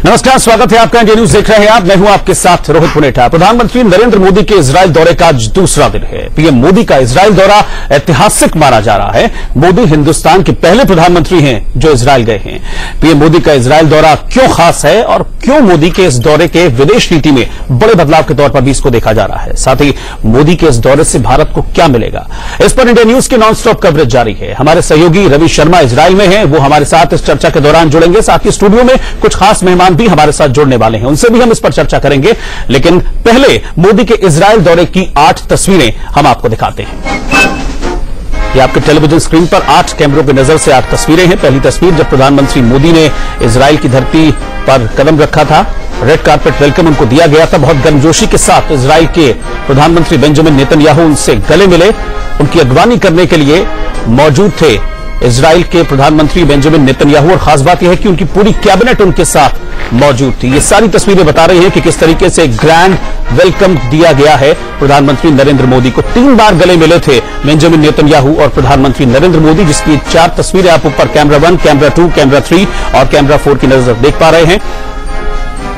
नमस्कार, स्वागत है आपका। इंडिया न्यूज देख रहे हैं आप। मैं हूं आपके साथ रोहित पुनेठा। प्रधानमंत्री नरेंद्र मोदी के इजरायल दौरे का आज दूसरा दिन है। पीएम मोदी का इजरायल दौरा ऐतिहासिक माना जा रहा है। मोदी हिंदुस्तान के पहले प्रधानमंत्री हैं जो इजरायल गए हैं। पीएम मोदी का इजरायल दौरा क्यों खास है और क्यों मोदी के इस दौरे के विदेश नीति में बड़े बदलाव के तौर पर भी इसको देखा जा रहा है, साथ ही मोदी के इस दौरे से भारत को क्या मिलेगा, इस पर इंडिया न्यूज की नॉनस्टॉप कवरेज जारी है। हमारे सहयोगी रवि शर्मा इजरायल में हैं, वो हमारे साथ इस चर्चा के दौरान जुड़ेंगे। साथ ही स्टूडियो में कुछ खास मेहमान भी हमारे साथ जुड़ने वाले हैं, उनसे भी हम इस पर चर्चा करेंगे। लेकिन पहले मोदी के इजरायल दौरे की 8 तस्वीरें हम आपको दिखाते हैं। ये आपके टेलीविजन स्क्रीन पर 8 कैमरों की नजर से 8 तस्वीरें हैं। पहली तस्वीर जब प्रधानमंत्री मोदी ने इजरायल की धरती पर कदम रखा था, रेड कार्पेट वेलकम उनको दिया गया था। बहुत गर्मजोशी के साथ इजरायल के प्रधानमंत्री बेंजामिन नेतन्याहू उनसे गले मिले, उनकी अगवानी करने के लिए मौजूद थे इजरायल के प्रधानमंत्री बेंजामिन नेतन्याहू। और खास बात यह है कि उनकी पूरी कैबिनेट उनके साथ मौजूद थी। ये सारी तस्वीरें बता रही हैं कि किस तरीके से ग्रैंड वेलकम दिया गया है प्रधानमंत्री नरेंद्र मोदी को। 3 बार गले मिले थे बेंजामिन नेतन्याहू और प्रधानमंत्री नरेंद्र मोदी, जिसकी 4 तस्वीरें आप ऊपर कैमरा 1, कैमरा 2, कैमरा 3 और कैमरा 4 की नजर देख पा रहे हैं।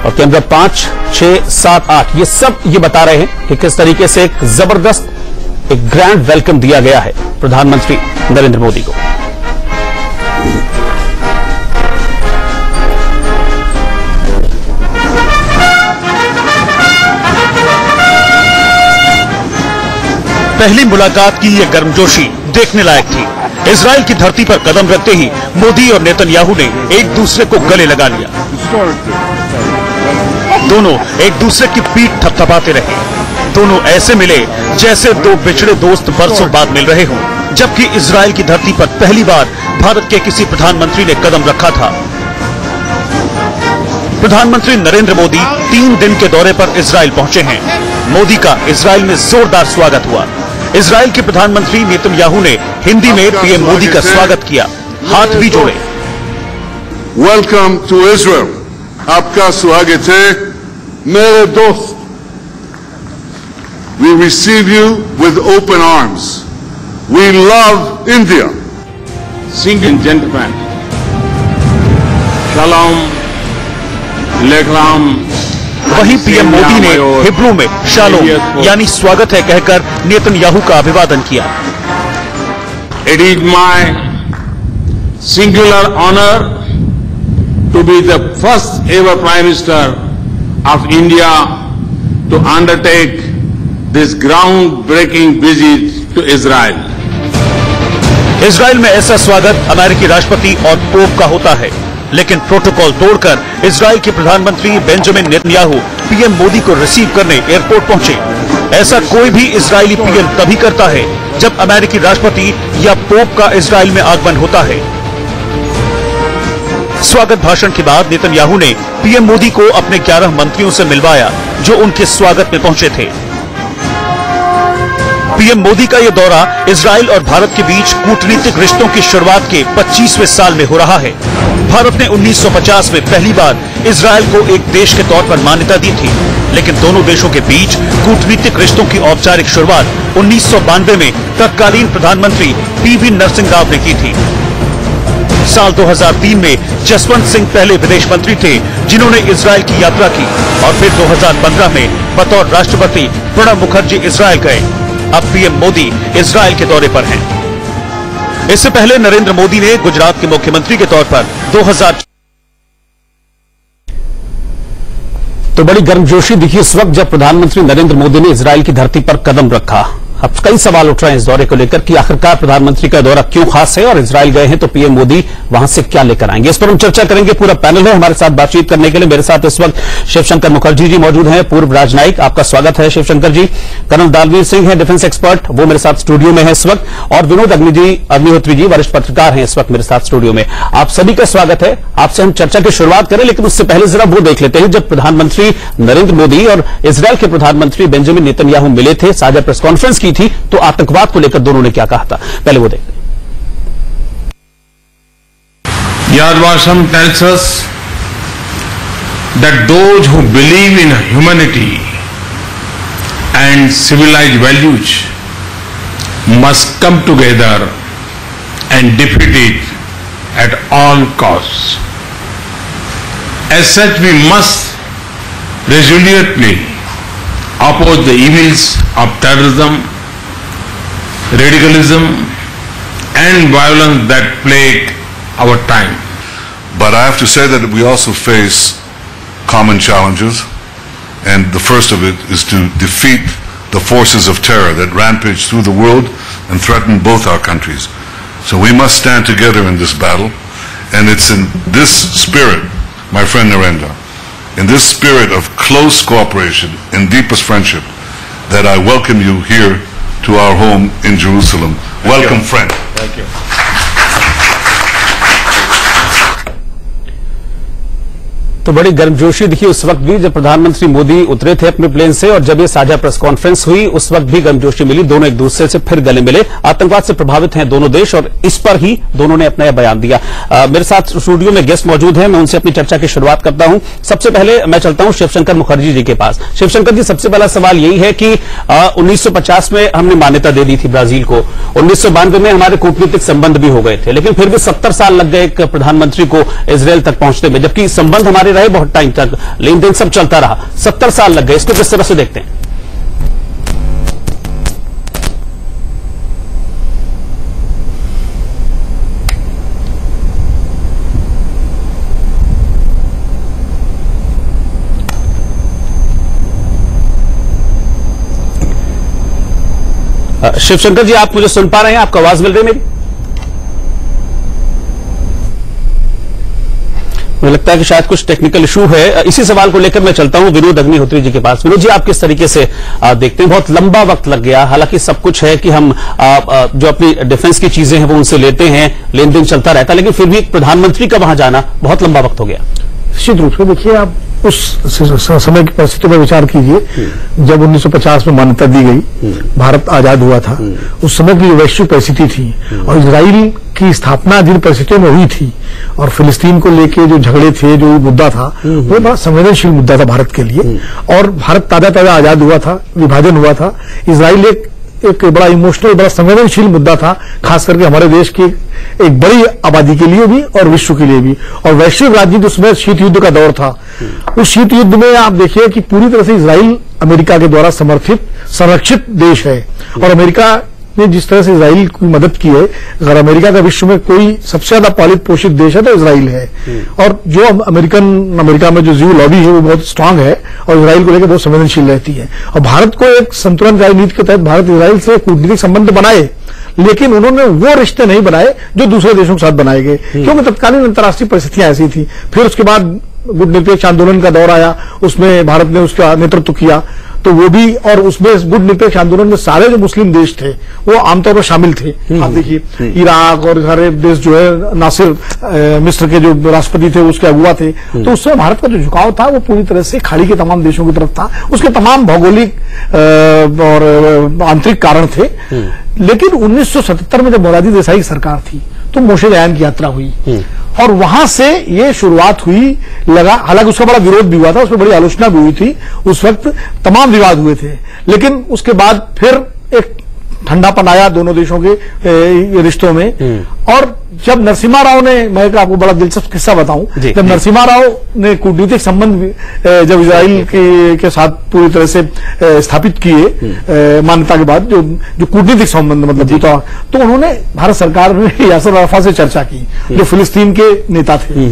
और कैमरा 5, 6, 7, 8 ये सब ये बता रहे हैं कि किस तरीके से एक जबरदस्त एक ग्रैंड वेलकम दिया गया है प्रधानमंत्री नरेंद्र मोदी को। पहली मुलाकात की यह गर्मजोशी देखने लायक थी। इजरायल की धरती पर कदम रखते ही मोदी और नेतन्याहू ने एक दूसरे को गले लगा लिया। दोनों एक दूसरे की पीठ थपथपाते रहे। दोनों ऐसे मिले जैसे 2 बिछड़े दोस्त बरसों बाद मिल रहे हों। जबकि इजरायल की धरती पर पहली बार भारत के किसी प्रधानमंत्री ने कदम रखा था। प्रधानमंत्री नरेंद्र मोदी 3 दिन के दौरे पर इजरायल पहुंचे हैं। मोदी का इजरायल में जोरदार स्वागत हुआ। इजरायल के प्रधानमंत्री नेतन्याहू ने हिंदी में पीएम मोदी का स्वागत किया, हाथ भी जोड़े। वेलकम टू इजरायल, आपका स्वागत है मेरे दोस्त। We receive you with open arms. We love India. Sing and gentlemen, Shalom Aleichem। वहीं पीएम मोदी ने हिब्रू में शालोम यानी स्वागत है कहकर नेतन्याहू का अभिवादन किया। It is my singular honor to be the first ever Prime Minister of India to undertake this ground-breaking visit to Israel। Israel में ऐसा स्वागत अमेरिकी राष्ट्रपति और पोप का होता है, लेकिन प्रोटोकॉल तोड़कर इजरायल के प्रधानमंत्री बेंजामिन नेतन्याहू पीएम मोदी को रिसीव करने एयरपोर्ट पहुंचे। ऐसा कोई भी इजरायली पीएम तभी करता है जब अमेरिकी राष्ट्रपति या पोप का इजरायल में आगमन होता है। स्वागत भाषण के बाद नेतन्याहू ने पीएम मोदी को अपने 11 मंत्रियों से मिलवाया जो उनके स्वागत में पहुंचे थे। पीएम मोदी का यह दौरा इजरायल और भारत के बीच कूटनीतिक रिश्तों की शुरुआत के 25वें साल में हो रहा है। भारत ने 1950 में पहली बार इजरायल को एक देश के तौर पर मान्यता दी थी, लेकिन दोनों देशों के बीच कूटनीतिक रिश्तों की औपचारिक शुरुआत 1992 में तत्कालीन प्रधानमंत्री पीवी नरसिंह राव ने की थी। साल 2003 में जसवंत सिंह पहले विदेश मंत्री थे जिन्होंने इजरायल की यात्रा की, और फिर 2015 में बतौर राष्ट्रपति प्रणब मुखर्जी इजरायल गए। अब पीएम मोदी इजरायल के दौरे पर हैं। इससे पहले नरेंद्र मोदी ने गुजरात के मुख्यमंत्री के तौर पर 2000 तो बड़ी गर्मजोशी दिखी इस वक्त जब प्रधानमंत्री नरेंद्र मोदी ने इजरायल की धरती पर कदम रखा। अब कई सवाल उठ रहे हैं इस दौरे को लेकर कि आखिरकार प्रधानमंत्री का दौरा क्यों खास है और इजरायल गए हैं तो पीएम मोदी वहां से क्या लेकर आएंगे, इस पर हम चर्चा करेंगे। पूरा पैनल है हमारे साथ बातचीत करने के लिए। मेरे साथ इस वक्त शिवशंकर मुखर्जी जी मौजूद हैं, पूर्व राजनयिक, आपका स्वागत है शिवशंकर जी। कर्नल दालवीर सिंह है, डिफेंस एक्सपर्ट, वो मेरे साथ स्टूडियो में है इस वक्त। और विनोद अग्निहोत्री जी वरिष्ठ पत्रकार हैं इस वक्त मेरे साथ स्टूडियो में। आप सभी का स्वागत है। आपसे हम चर्चा की शुरुआत करें, लेकिन उससे पहले जरा वो देख लेते हैं जब प्रधानमंत्री नरेंद्र मोदी और इजरायल के प्रधानमंत्री बेंजामिन नेतन्याहू मिले थे, साझा प्रेस कॉन्फ्रेंस की थी, तो आतंकवाद को लेकर दोनों ने क्या कहा था, पहले वो देखते हैं। Yad Vashem tells us that those who believe in humanity and civilized values must come together and defeat it at all costs. As such, we must resolutely oppose the evils of terrorism, radicalism, and violence that plague our time. But I have to say that we also face common challenges, and the first of it is to defeat the forces of terror that rampage through the world and threaten both our countries. So we must stand together in this battle, and it's in this spirit, my friend Narendra, in this spirit of close cooperation and deepest friendship, that I welcome you here to our home in Jerusalem. Welcome, friend. Thank you. तो बड़ी गर्मजोशी दिखी उस वक्त भी जब प्रधानमंत्री मोदी उतरे थे अपने प्लेन से, और जब ये साझा प्रेस कॉन्फ्रेंस हुई उस वक्त भी गर्मजोशी मिली। दोनों एक दूसरे से फिर गले मिले। आतंकवाद से प्रभावित हैं दोनों देश, और इस पर ही दोनों ने अपना बयान दिया। मेरे साथ स्टूडियो में गेस्ट मौजूद हैं, मैं उनसे अपनी चर्चा की शुरुआत करता हूं। सबसे पहले मैं चलता हूं शिवशंकर मुखर्जी जी के पास। शिवशंकर जी, सबसे पहला सवाल यही है कि 1950 में हमने मान्यता दे दी थी ब्राजील को, 1992 में हमारे कूटनीतिक संबंध भी हो गए थे, लेकिन फिर भी 70 साल लग गए एक प्रधानमंत्री को इजरायल तक पहुंचने में, जबकि संबंध हमारे रहे बहुत टाइम तक, लेन देन सब चलता रहा। 70 साल लग गए, इसको किस तरह से देखते हैं? शिवशंकर जी, आप मुझे सुन पा रहे हैं? आपको आवाज मिल रही है मेरी? मुझे लगता है कि शायद कुछ टेक्निकल इशू है। इसी सवाल को लेकर मैं चलता हूं विनोद अग्निहोत्री जी के पास। विनोद जी, आप किस तरीके से देखते हैं? बहुत लंबा वक्त लग गया, हालांकि सब कुछ है कि हम जो अपनी डिफेंस की चीजें हैं वो उनसे लेते हैं, लेन देन चलता रहता है, लेकिन फिर भी प्रधानमंत्री का वहां जाना बहुत लंबा वक्त हो गया। निश्चित रूप से देखिए, आप उस समय की परिस्थितियों पर विचार कीजिए जब 1950 में मान्यता दी गई, भारत आजाद हुआ था। उस समय की वैश्विक परिस्थिति थी, और इजराइल की स्थापना जिन परिस्थितियों में हुई थी, और फिलिस्तीन को लेके जो झगड़े थे, जो मुद्दा था, वो बड़ा संवेदनशील मुद्दा था भारत के लिए। और भारत ताजा आजाद हुआ था, विभाजन हुआ था। इजराइल एक बड़ा इमोशनल, बड़ा संवेदनशील मुद्दा था, खास करके हमारे देश की एक बड़ी आबादी के लिए भी और विश्व के लिए भी। और वैश्विक राजनीति उसमें शीत युद्ध का दौर था। उस शीत युद्ध में आप देखिए कि पूरी तरह से इजराइल अमेरिका के द्वारा समर्थित, संरक्षित देश है, और अमेरिका ने जिस तरह से इजराइल की मदद की है, अगर अमेरिका का विश्व में कोई सबसे ज्यादा पालित पोषित देश है तो इजराइल है। और जो अमेरिका में जो जीव लॉबी है वो बहुत स्ट्रांग है, और इजराइल को लेकर बहुत संवेदनशील रहती है। और भारत को एक संतुलन राजनीति के तहत भारत इजराइल से कूटनीतिक संबंध बनाए, लेकिन उन्होंने वो रिश्ते नहीं बनाए जो दूसरे देशों के साथ बनाए गए, क्योंकि तत्कालीन अंतर्राष्ट्रीय परिस्थितियां ऐसी थी। फिर उसके बाद गुट निरपेक्ष आंदोलन का दौर आया, उसमें भारत ने उसका नेतृत्व किया, तो वो भी, और उसमें गुट निरपेक्ष आंदोलन में सारे जो मुस्लिम देश थे वो आमतौर पर शामिल थे। आप देखिए इराक और सारे देश जो है, नासिर मिस्र के जो राष्ट्रपति थे उसके अगुवा थे, तो उस समय भारत का जो झुकाव था वो पूरी तरह से खाड़ी के तमाम देशों की तरफ था। उसके तमाम भौगोलिक और आंतरिक कारण थे। लेकिन 1977 में जब मोरारजी देसाई की सरकार थी तो मोशे दयान की यात्रा हुई, और वहां से ये शुरुआत हुई। हालांकि उसका बड़ा विरोध भी हुआ था, उसमें बड़ी आलोचना भी हुई थी, उस वक्त तमाम विवाद हुए थे, लेकिन उसके बाद फिर एक ठंडापन आया दोनों देशों के रिश्तों में। और जब नरसिम्हा राव ने, मैं आपको बड़ा दिलचस्प किस्सा बताऊं, जब नरसिम्हा राव ने कूटनीतिक संबंध जब इजराइल के साथ पूरी तरह से स्थापित किए मान्यता के बाद, जो कूटनीतिक संबंध मतलब होता, तो उन्होंने भारत सरकार में यासर अराफात से चर्चा की, जो फिलिस्तीन के नेता थे।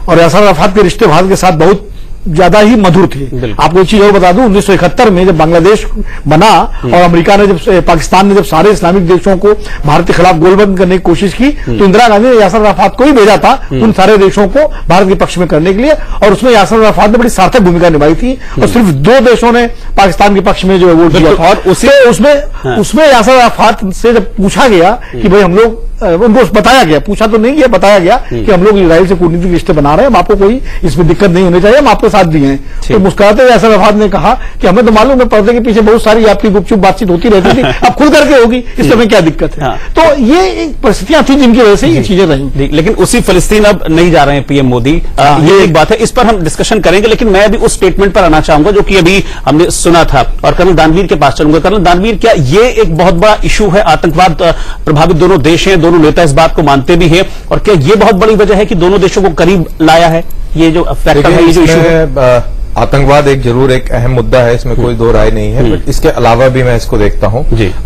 और यासर अराफात के रिश्ते भारत के साथ बहुत ज्यादा ही मधुर थे। आपको एक चीज और बता दूं, 1971 में जब बांग्लादेश बना और अमेरिका ने पाकिस्तान ने जब सारे इस्लामिक देशों को भारत के खिलाफ गोलबंद करने की कोशिश की, तो इंदिरा गांधी ने यासर अराफात को ही भेजा था उन सारे देशों को भारत के पक्ष में करने के लिए, और उसमें यासर अराफात ने बड़ी सार्थक भूमिका निभाई थी। और सिर्फ 2 देशों ने पाकिस्तान के पक्ष में जो वोट दिया था, और उसमें यासर अराफात से जब पूछा गया कि भाई हम लोग, उनको बताया गया, पूछा तो नहीं गया, बताया गया कि हम लोग इजराइल से कूटनीतिक रिश्ते बना रहे हैं, आपको कोई इसमें दिक्कत नहीं होनी चाहिए, हम आपके साथ भी हैं। तो मुस्कुराते हुए यासर अराफात ने कहा कि हमें तो मालूम है पर्दे के पीछे बहुत सारी आपकी गुपचुप बातचीत होती रहती थी, अब खुल करके होगी, इस समय क्या दिक्कत है। तो ये एक परिस्थितियां थी जिनकी वजह से ये चीजें रही। लेकिन उसी फिलिस्तीन अब नहीं जा रहे हैं पीएम मोदी, ये एक बात है, इस पर हम डिस्कशन करेंगे। लेकिन मैं अभी उस स्टेटमेंट पर आना चाहूंगा जो कि अभी हमने सुना था, और कर्नल दानवीर के पास चलूंगा। कर्नल दानवीर, क्या ये एक बहुत बड़ा इशू है? आतंकवाद प्रभावित दोनों देश हैं, दोनों नेता इस बात को मानते भी हैं? और क्या ये बहुत बड़ी वजह है कि दोनों देशों को करीब लाया है ये जो फैक्टर है, ये जो इशू है? आतंकवाद एक जरूर एक अहम मुद्दा है, इसमें कोई दो राय नहीं है, बट इसके अलावा भी मैं इसको देखता हूं।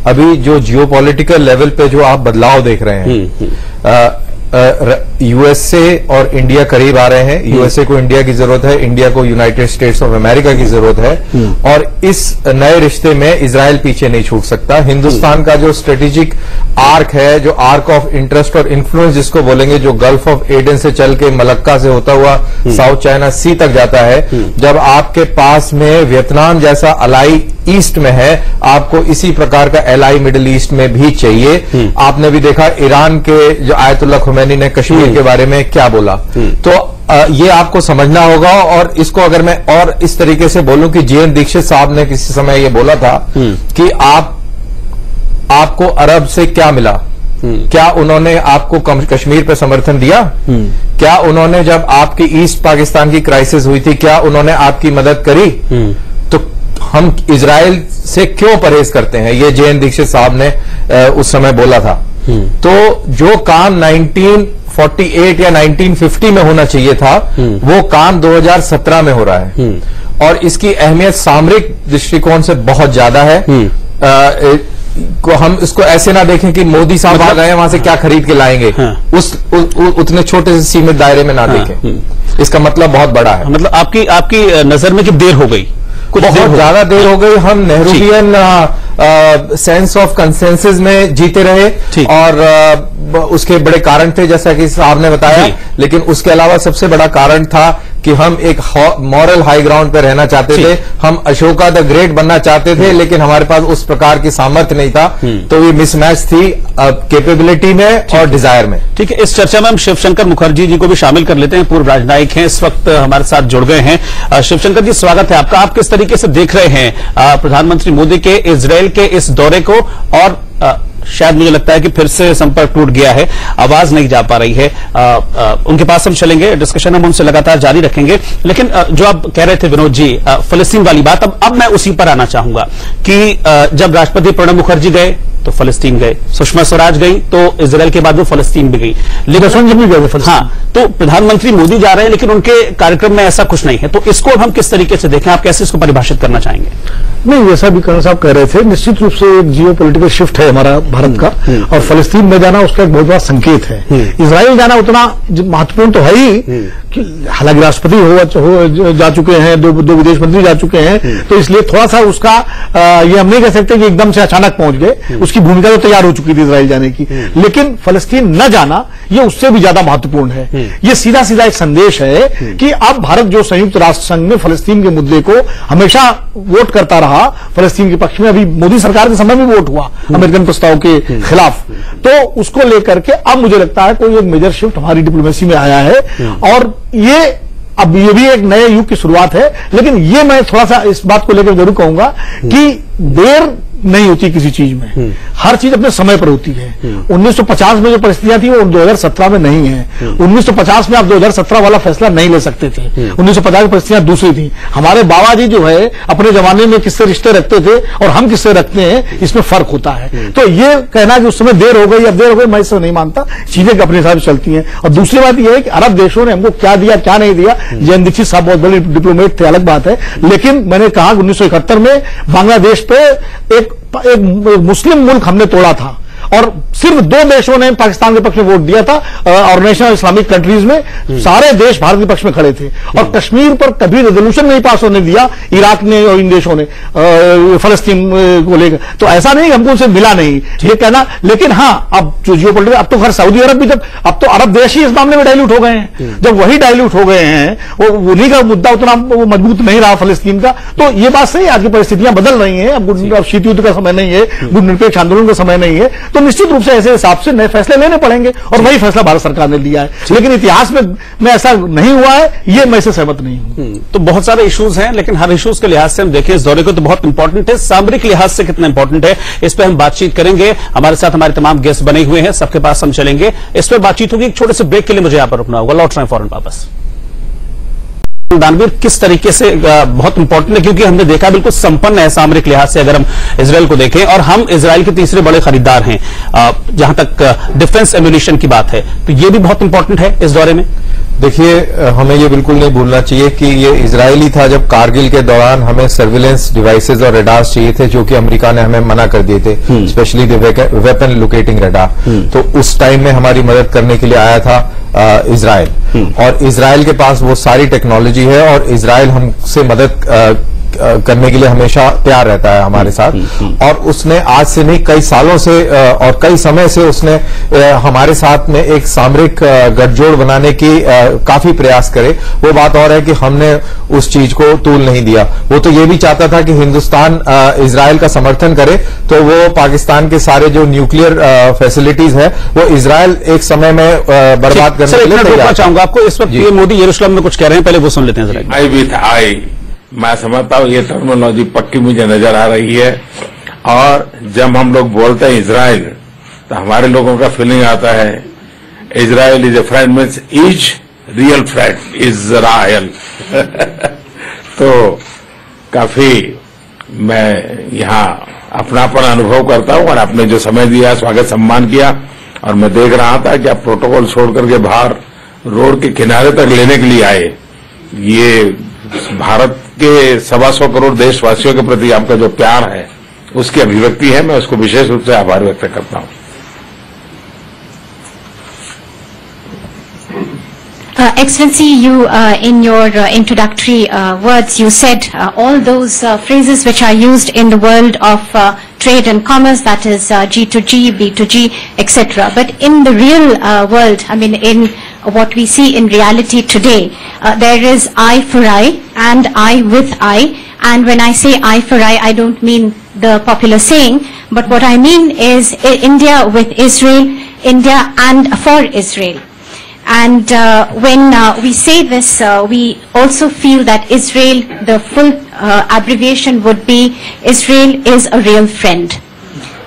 अभी जो जियोपॉलिटिकल लेवल पे जो आप बदलाव देख रहे हैं, यूएसए और इंडिया करीब आ रहे हैं। यूएसए को इंडिया की जरूरत है, इंडिया को यूनाइटेड स्टेट्स ऑफ अमेरिका की जरूरत है, और इस नए रिश्ते में इजराइल पीछे नहीं छूट सकता। हिंदुस्तान का जो स्ट्रेटेजिक आर्क है, जो आर्क ऑफ इंटरेस्ट और इन्फ्लुएंस जिसको बोलेंगे, जो गल्फ ऑफ एडन से चल के मलक्का से होता हुआ साउथ चाइना सी तक जाता है, जब आपके पास में वियतनाम जैसा अलाई ईस्ट में है, आपको इसी प्रकार का एलाई मिडिल ईस्ट में भी चाहिए। आपने भी देखा ईरान के जो आयतुल्लाह खुमैनी ने कश्मीर के बारे में क्या बोला, तो ये आपको समझना होगा। और इसको अगर मैं और इस तरीके से बोलूं कि जीएन दीक्षित साहब ने किसी समय ये बोला था कि आपको अरब से क्या मिला, क्या उन्होंने आपको कश्मीर पे समर्थन दिया? क्या उन्होंने, जब आपकी ईस्ट पाकिस्तान की क्राइसिस हुई थी, क्या उन्होंने आपकी मदद करी? तो हम इजराइल से क्यों परहेज करते हैं? ये जेएन दीक्षित साहब ने उस समय बोला था। तो जो काम 1948 या 1950 में होना चाहिए था, वो काम 2017 में हो रहा है, और इसकी अहमियत सामरिक दृष्टिकोण से बहुत ज्यादा है। को हम इसको ऐसे ना देखें कि मोदी साहब आ गए हैं, वहां से क्या खरीद के लाएंगे, उतने छोटे से सीमित दायरे में ना देखें। इसका मतलब बहुत बड़ा है। मतलब आपकी नजर में कि देर हो गई, कुछ बहुत ज्यादा देर हो गई। हम नेहरूवियन सेंस ऑफ कंसेंसस में जीते रहे, और उसके बड़े कारण थे जैसा कि साहब ने बताया, लेकिन उसके अलावा सबसे बड़ा कारण था कि हम एक मॉरल हाई ग्राउंड पे रहना चाहते थे। हम अशोका द ग्रेट बनना चाहते थे, लेकिन हमारे पास उस प्रकार की सामर्थ्य नहीं था। तो ये मिसमैच थी कैपेबिलिटी में और डिजायर में। ठीक है, इस चर्चा में हम शिवशंकर मुखर्जी जी को भी शामिल कर लेते हैं। पूर्व राजनयिक हैं, इस वक्त हमारे साथ जुड़ गए हैं। शिवशंकर जी, स्वागत है आपका। आप किस तरीके से देख रहे हैं प्रधानमंत्री मोदी के इजरायल के इस दौरे को? और शायद मुझे लगता है कि फिर से संपर्क टूट गया है, आवाज नहीं जा पा रही है। उनके पास हम चलेंगे, डिस्कशन हम उनसे लगातार जारी रखेंगे। लेकिन जो आप कह रहे थे विनोद जी, फलस्तीन वाली बात, अब मैं उसी पर आना चाहूंगा कि जब राष्ट्रपति प्रणब मुखर्जी गए तो फलस्तीन गए, सुषमा स्वराज गई तो इजरायल के बाद वो फलस्तीन भी गई, लेकिन भी गए फलस्तीन। हाँ, तो प्रधानमंत्री मोदी जा रहे हैं, लेकिन उनके कार्यक्रम में ऐसा कुछ नहीं है। तो इसको हम किस तरीके से देखें, आप कैसे इसको परिभाषित करना चाहेंगे? नहीं, जैसा भी कर्नल साहब कह रहे थे, निश्चित रूप से एक जियो पोलिटिकल शिफ्ट है हमारा भारत का, और फलस्तीन में जाना उसका एक बहुत बड़ा संकेत है। इजरायल जाना उतना महत्वपूर्ण तो है ही, कि हालांकि राष्ट्रपति हो जा चुके हैं, दो विदेश मंत्री जा चुके हैं, तो इसलिए थोड़ा सा उसका ये हम नहीं कह सकते कि एकदम से अचानक पहुंच गए। उसकी भूमिका तो तैयार हो चुकी थी इजरायल जाने की, लेकिन फलस्तीन न जाना ये उससे भी ज्यादा महत्वपूर्ण है। ये सीधा सीधा एक संदेश है कि अब भारत जो संयुक्त राष्ट्र संघ में फलस्तीन के मुद्दे को हमेशा वोट करता रहा, फलस्तीन के पक्ष में, अभी मोदी सरकार के समय में वोट हुआ अमेरिकन प्रस्ताव के खिलाफ, तो उसको लेकर के अब मुझे लगता है कोई एक मेजर शिफ्ट हमारी डिप्लोमेसी में आया है। और ये अब ये भी एक नए युग की शुरुआत है। लेकिन ये मैं थोड़ा सा इस बात को लेकर जरूर कहूंगा कि देर नहीं होती किसी चीज में, हर चीज अपने समय पर होती है। 1950 में जो परिस्थितियां थी वो 2017 में नहीं है। 1950 में आप 2017 वाला फैसला नहीं ले सकते थे। 1950 की परिस्थितियां दूसरी थी। हमारे बाबा जी जो है अपने जमाने में किससे रिश्ते रखते थे और हम किससे रखते हैं, इसमें फर्क होता है। तो ये कहना कि उस समय देर हो गई, अब देर हो गई, मैं इससे नहीं मानता। चीजें अपने हिसाब से चलती हैं। और दूसरी बात यह है कि अरब देशों ने हमको क्या दिया क्या नहीं दिया, जेएन दीक्षित साहब बहुत बड़े डिप्लोमेट थे, अलग बात है। लेकिन मैंने कहा 1971 में बांग्लादेश पे एक मुस्लिम मुल्क हमने तोड़ा था, और सिर्फ 2 देशों ने पाकिस्तान के पक्ष में वोट दिया था। ऑर्गेनाइजेशन ऑफ इस्लामिक कंट्रीज में सारे देश भारत के पक्ष में खड़े थे, और कश्मीर पर कभी रेजोल्यूशन नहीं पास होने दिया इराक ने और इन देशों ने फलस्तीन को लेकर। तो ऐसा नहीं हमको उनसे मिला नहीं, ये कहना। लेकिन हाँ, अब जो जियोपॉलिटिक्स, अब तो खैर सऊदी अरब भी, जब अब तो अरब देश ही इस मामले में डाइल्यूट हो गए हैं। जब वही डाइल्यूट हो गए हैं, वो उन्हीं का मुद्दा उतना मजबूत नहीं रहा फलस्तीन का। तो ये बात सही है, आज की परिस्थितियां बदल रही हैं। अब शीत युद्ध का समय नहीं है, गुटनिरपेक्ष आंदोलन का समय नहीं है। तो निश्चित रूप से ऐसे हिसाब से नए फैसले लेने पड़ेंगे, और वही फैसला भारत सरकार ने लिया है। लेकिन इतिहास में ऐसा नहीं हुआ है, ये मैं इससे सहमत नहीं हूं। तो बहुत सारे इश्यूज हैं, लेकिन हर इश्यूज के लिहाज से हम देखें इस दौरे को तो बहुत इंपॉर्टेंट है। सामरिक लिहाज से कितना इंपॉर्टेंट है, इस पर हम बातचीत करेंगे। हमारे साथ हमारे तमाम गेस्ट बने हुए हैं, सबके पास हम चलेंगे, इस पर बातचीत होगी। एक छोटे से ब्रेक के लिए मुझे यहां पर रुकना होगा, लौट रहे हैं फौरन वापस। दानवीर किस तरीके से बहुत इंपॉर्टेंट है, क्योंकि हमने देखा बिल्कुल संपन्न है सामरिक लिहाज से अगर हम इजराइल को देखें, और हम इजराइल के तीसरे बड़े खरीदार हैं जहां तक डिफेंस एम्यूनिशन की बात है, तो ये भी बहुत इंपॉर्टेंट है इस दौरे में। देखिए, हमें ये बिल्कुल नहीं भूलना चाहिए कि ये इजरायली था जब कारगिल के दौरान हमें सर्विलेंस डिवाइसेस और रडार्स चाहिए थे, जो कि अमेरिका ने हमें मना कर दिए थे, स्पेशली वेपन लोकेटिंग रडार। तो उस टाइम में हमारी मदद करने के लिए आया था इजराइल, और इजराइल के पास वो सारी टेक्नोलॉजी है, और इजराइल हमसे मदद करने के लिए हमेशा तैयार रहता है हमारे साथ। और उसने आज से नहीं, कई सालों से और कई समय से उसने हमारे साथ में एक सामरिक गठजोड़ बनाने की काफी प्रयास करे। वो बात और है कि हमने उस चीज को तूल नहीं दिया। वो तो ये भी चाहता था कि हिंदुस्तान इजराइल का समर्थन करे, तो वो पाकिस्तान के सारे जो न्यूक्लियर फैसिलिटीज है वो इजराइल एक समय में बर्बाद करने के लिए तैयार। चाहूंगा आपको, इस वक्त पीएम मोदी यरूशलेम में कुछ कह रहे हैं, पहले वो सुन लेते हैं जरा। मैं समझता हूँ ये टर्मिनोलॉजी पक्की मुझे नजर आ रही है, और जब हम लोग बोलते हैं इजराइल तो हमारे लोगों का फीलिंग आता है Israel is a friend, means is real friend Israel. तो काफी मैं यहाँ अपनापन अनुभव करता हूँ, और आपने जो समय दिया, स्वागत सम्मान किया, और मैं देख रहा था कि आप प्रोटोकॉल छोड़ करके बाहर रोड के किनारे तक लेने के लिए आए। ये भारत के 125 करोड़ देशवासियों के प्रति आपका जो प्यार है उसकी अभिव्यक्ति है। मैं उसको विशेष रूप से आभार व्यक्त करता हूं। Excellency, you in your introductory words, you said all those phrases which are used in the world of trade and commerce, that is G2G, B2G, etc. But in the real world, I mean, in what we see in reality today, there is eye for eye and eye with eye. And when I say eye for eye, I don't mean the popular saying, but what I mean is India with Israel, India and for Israel. And when we say this, we also feel that Israel, the full abbreviation would be Israel is a real friend.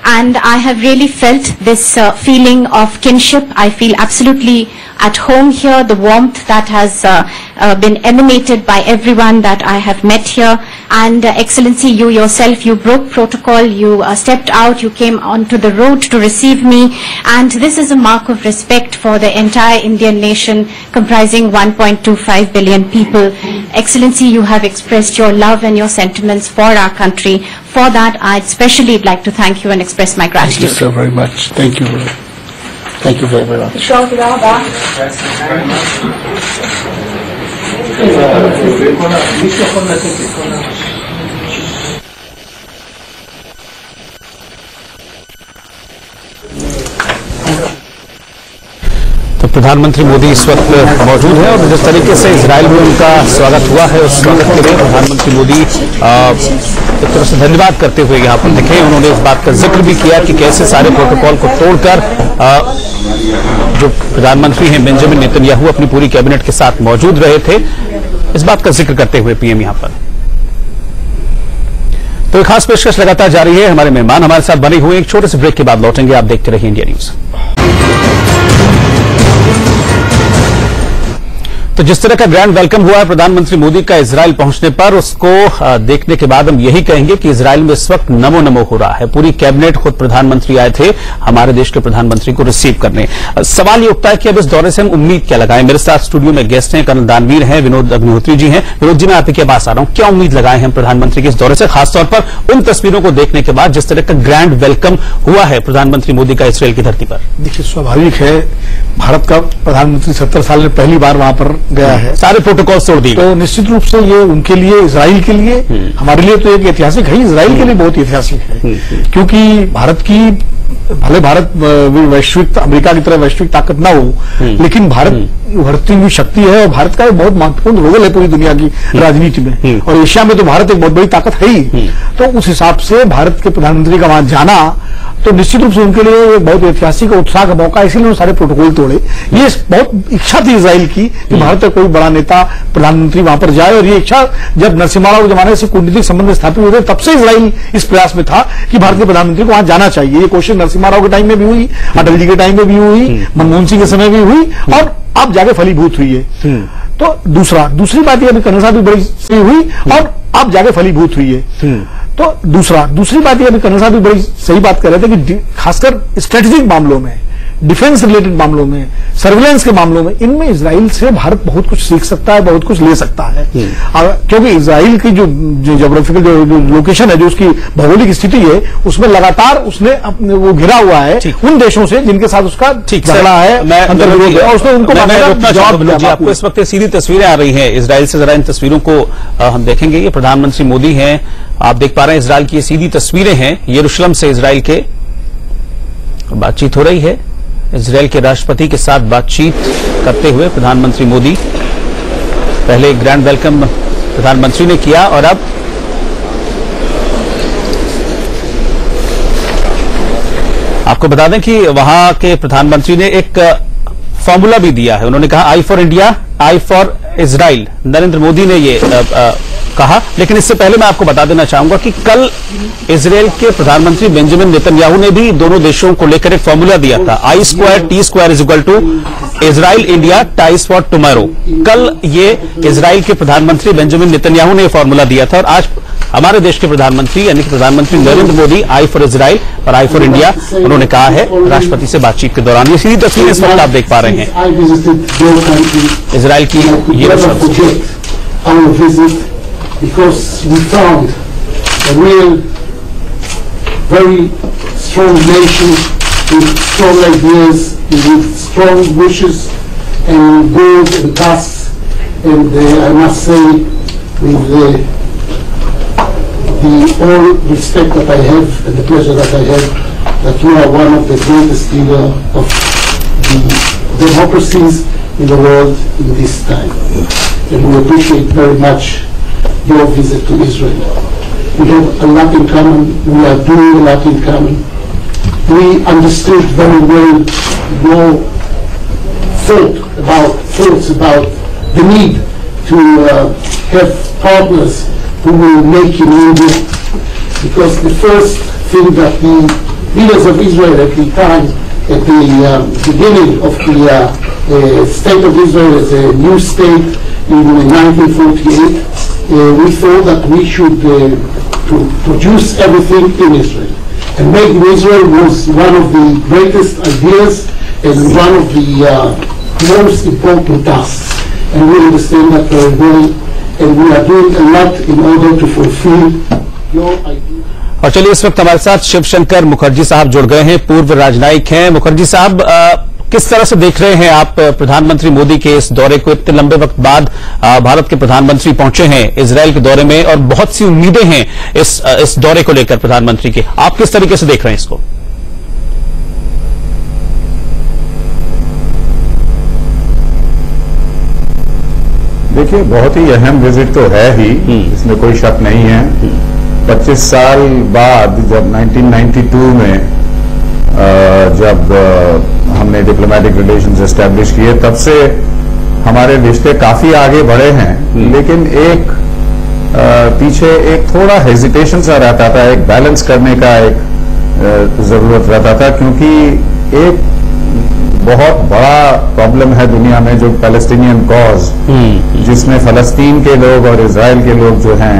And I have really felt this feeling of kinship. I feel absolutely at home here, the warmth that has been emanated by everyone that I have met here. And Excellency, you yourself, you broke protocol, you stepped out, you came onto the road to receive me. And this is a mark of respect for the entire Indian nation comprising 1.25 billion people. Excellency, you have expressed your love and your sentiments for our country. For that, I'd especially like to thank you and express my gratitude. Thank you so very much. Thank you. Thank you very much. तो प्रधानमंत्री मोदी इस वक्त मौजूद हैं, और जिस तरीके से इजराइल में उनका स्वागत हुआ है उस स्वागत के लिए प्रधानमंत्री मोदी एक तरह से धन्यवाद करते हुए यहाँ पर दिखे। उन्होंने इस बात का जिक्र भी किया कि कैसे सारे प्रोटोकॉल को तोड़कर जो प्रधानमंत्री हैं बेंजामिन नेतन्याहू अपनी पूरी कैबिनेट के साथ मौजूद रहे थे। इस बात का जिक्र करते हुए पीएम यहाँ पर। तो एक खास पेशकश लगातार जारी है। हमारे मेहमान हमारे साथ बने हुए, एक छोटे से ब्रेक के बाद लौटेंगे। आप देखते रहिए इंडिया न्यूज। तो जिस तरह का ग्रैंड वेलकम हुआ है प्रधानमंत्री मोदी का इजराइल पहुंचने पर, उसको देखने के बाद हम यही कहेंगे कि इजराइल में इस वक्त नमो नमो हो रहा है। पूरी कैबिनेट, खुद प्रधानमंत्री आए थे हमारे देश के प्रधानमंत्री को रिसीव करने। सवाल ये उठता है कि अब इस दौरे से हम उम्मीद क्या लगाएं। मेरे साथ स्टूडियो में गेस्ट हैं, कर्नल दानवीर हैं, विनोद अग्निहोत्री जी हैं। विनोद जी, मैं आपके पास आ रहा हूं, क्या उम्मीद लगाए हैं प्रधानमंत्री के इस दौरे से, खासतौर पर उन तस्वीरों को देखने के बाद जिस तरह का ग्रैंड वेलकम हुआ है प्रधानमंत्री मोदी का इसराइल की धरती पर? देखिए, स्वाभाविक है, भारत का प्रधानमंत्री 70 साल में पहली बार वहां पर गया है, सारे प्रोटोकॉल तोड़ दिए, तो निश्चित रूप से ये उनके लिए, इजराइल के लिए, हमारे लिए तो एक ऐतिहासिक है, इजराइल के लिए बहुत ऐतिहासिक है। क्योंकि भारत की, भले भारत वैश्विक अमेरिका की तरह वैश्विक ताकत ना हो, लेकिन भारत उभरती हुई शक्ति है, और भारत का एक बहुत महत्वपूर्ण रोल है पूरी दुनिया की राजनीति में, और एशिया में तो भारत एक बहुत बड़ी ताकत है ही। तो उस हिसाब से भारत के प्रधानमंत्री का वहां जाना तो निश्चित रूप से उनके लिए एक बहुत ऐतिहासिक और उत्साह का मौका, इसीलिए वो सारे प्रोटोकॉल तोड़े। ये बहुत इच्छा थी इजराइल की कि भारत का कोई बड़ा नेता प्रधानमंत्री वहां पर जाए, और ये इच्छा जब नरसिम्हा राव के जमाने से कूटनीतिक संबंध स्थापित हुए थे तब से इजराइल इस प्रयास में था कि भारत के प्रधानमंत्री को वहां जाना चाहिए। ये कोशिश नरसिम्हा राव के टाइम में भी हुई, अटल जी के टाइम में भी हुई, मनमोहन सिंह के समय भी हुई, और अब जाके फलीभूत हुई है। तो दूसरी बात ये अभी कर्नल साहब भी बड़ी सही हुई और अब जाके फलीभूत हुई है। तो दूसरी बात ये अभी कर्नल साहब भी बड़ी सही बात कर रहे थे कि खासकर स्ट्रेटेजिक मामलों में, डिफेंस रिलेटेड मामलों में, सर्विलेंस के मामलों में, इनमें इजराइल से भारत बहुत कुछ सीख सकता है, बहुत कुछ ले सकता है। क्योंकि इजराइल की जो ज्योग्राफिकल जो लोकेशन है, जो उसकी भौगोलिक स्थिति है, उसमें लगातार उसने वो घिरा हुआ है उन देशों से जिनके साथ उसका झगड़ा है, अंतर्विरोध है, और उसने उनको जवाब दिया। आपको इस वक्त सीधी तस्वीरें आ रही हैं इजराइल से, जरा इन तस्वीरों को हम देखेंगे। ये प्रधानमंत्री मोदी हैं, आप देख पा रहे हैं इजराइल की ये सीधी तस्वीरें हैं। यरूशलेम से इजराइल के बातचीत हो रही है, इजराइल के राष्ट्रपति के साथ बातचीत करते हुए प्रधानमंत्री मोदी। पहले ग्रैंड वेलकम प्रधानमंत्री ने किया और अब आपको बता दें कि वहां के प्रधानमंत्री ने एक फॉर्मूला भी दिया है। उन्होंने कहा I for India, I for Israel. Narendra Modi ने ये कहा, लेकिन इससे पहले मैं आपको बता देना चाहूंगा कि कल इजराइल के प्रधानमंत्री बेंजामिन नेतन्याहू ने भी दोनों देशों को लेकर एक फॉर्मूला दिया था, I²T² is equal to Israel India ties for tomorrow. कल ये इजराइल के प्रधानमंत्री बेंजामिन नेतन्याहू ने फॉर्मूला दिया था और आज हमारे देश के प्रधानमंत्री यानी कि प्रधानमंत्री नरेंद्र मोदी आई फॉर इजराइल और आई फॉर इंडिया उन्होंने कहा है राष्ट्रपति से बातचीत के दौरान। ये सीधी तस्वीर इस वक्त आप देख पा रहे हैं इजराइल की। Because we found a real, very strong nation with strong ideas, with strong wishes and goals and tasks, and I must say, with the all respect that I have and the pleasure that I have, that you are one of the greatest leader of the democracies in the world in this time, and we appreciate very much your visit to Israel. We have a lot in common. We are doing a lot in common. We understood very well your thoughts about the need to have partners who will make immediate. Because the first thing that the leaders of Israel at the time, at the beginning of the state of Israel as a new state in 1948, we thought that we should to produce everything in Israel. And making Israel was one of the greatest ideas and one of the most important tasks. And we understand that very well, and we are doing a lot in order to fulfill your ideas. और चलिए इस वक्त हमारे साथ शिवशंकर मुखर्जी साहब जुड़ गए हैं, पूर्व राजनयिक हैं। मुखर्जी साहब, किस तरह से देख रहे हैं आप प्रधानमंत्री मोदी के इस दौरे को? इतने लंबे वक्त बाद भारत के प्रधानमंत्री पहुंचे हैं इजराइल के दौरे में और बहुत सी उम्मीदें हैं इस दौरे को लेकर प्रधानमंत्री के, आप किस तरीके से देख रहे हैं इसको? देखिए, बहुत ही अहम विजिट तो है ही, इसमें कोई शक नहीं है। 25 साल बाद जब 1992 में जब हमने डिप्लोमेटिक रिलेशंस एस्टैब्लिश किए, तब से हमारे रिश्ते काफी आगे बढ़े हैं, लेकिन एक पीछे एक थोड़ा हेजिटेशन सा रहता था, एक बैलेंस करने का एक जरूरत रहता था, क्योंकि एक बहुत बड़ा प्रॉब्लम है दुनिया में जो पैलेस्टीनियन कॉज, जिसमें फलस्तीन के लोग और इजराइल के लोग जो हैं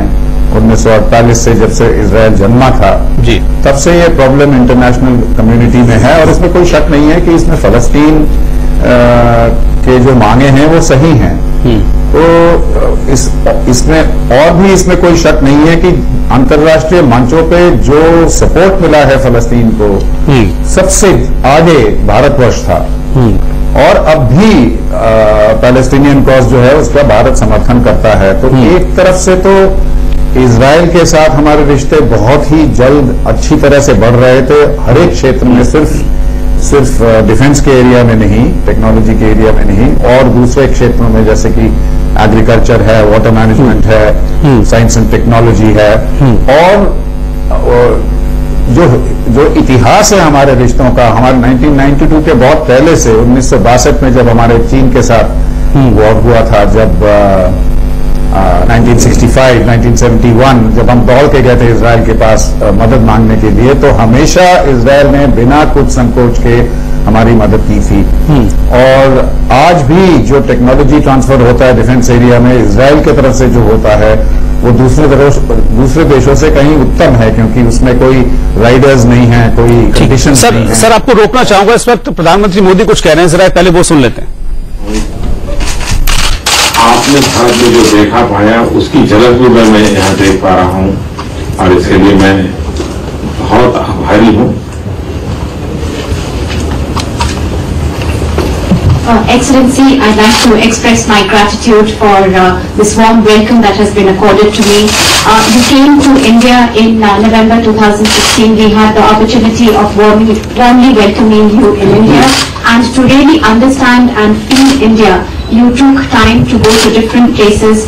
1948 से जब से इजराइल जन्मा था जी, तब से ये प्रॉब्लम इंटरनेशनल कम्युनिटी में है और इसमें कोई शक नहीं है कि इसमें फलस्तीन के जो मांगे हैं वो सही हैं। तो इसमें कोई शक नहीं है कि अंतर्राष्ट्रीय मंचों पे जो सपोर्ट मिला है फलस्तीन को, सबसे आगे भारतवर्ष था और अब भी पैलेस्टीनियन कॉज जो है उसका भारत समर्थन करता है। तो एक तरफ से तो इजराइल के साथ हमारे रिश्ते बहुत ही जल्द अच्छी तरह से बढ़ रहे थे, हर एक क्षेत्र में, सिर्फ डिफेंस के एरिया में नहीं, टेक्नोलॉजी के एरिया में नहीं, और दूसरे क्षेत्रों में जैसे कि एग्रीकल्चर है, वाटर मैनेजमेंट है, साइंस एंड टेक्नोलॉजी है, और जो इतिहास है हमारे रिश्तों का, हमारे 1992 के बहुत पहले से 1962 में जब हमारे चीन के साथ वॉर हुआ था, जब 1965, 1971 जब हम दौड़ के गए थे इजराइल के पास मदद मांगने के लिए, तो हमेशा इजराइल ने बिना कुछ संकोच के हमारी मदद की थी। और आज भी जो टेक्नोलॉजी ट्रांसफर होता है डिफेंस एरिया में इजराइल की तरफ से जो होता है वो दूसरे देशों से कहीं उत्तम है, क्योंकि उसमें कोई राइडर्स नहीं है, कोई कंडीशन नहीं है। सर आपको रोकना चाहूंगा, इस वक्त प्रधानमंत्री मोदी कुछ कह रहे हैं, जरा पहले वो सुन लेते हैं। आपने भारत में जो देखा पाया उसकी झलक भी मैं यहाँ देख पा रहा हूँ और इसके लिए मैं बहुत आभारी हूँ। Excellency, I'd like to express my gratitude for this warm welcome that has been accorded to me. You came to India in November 2016. We had the opportunity of warmly welcoming you in India, and to really understand and feel India, you took time to go to different places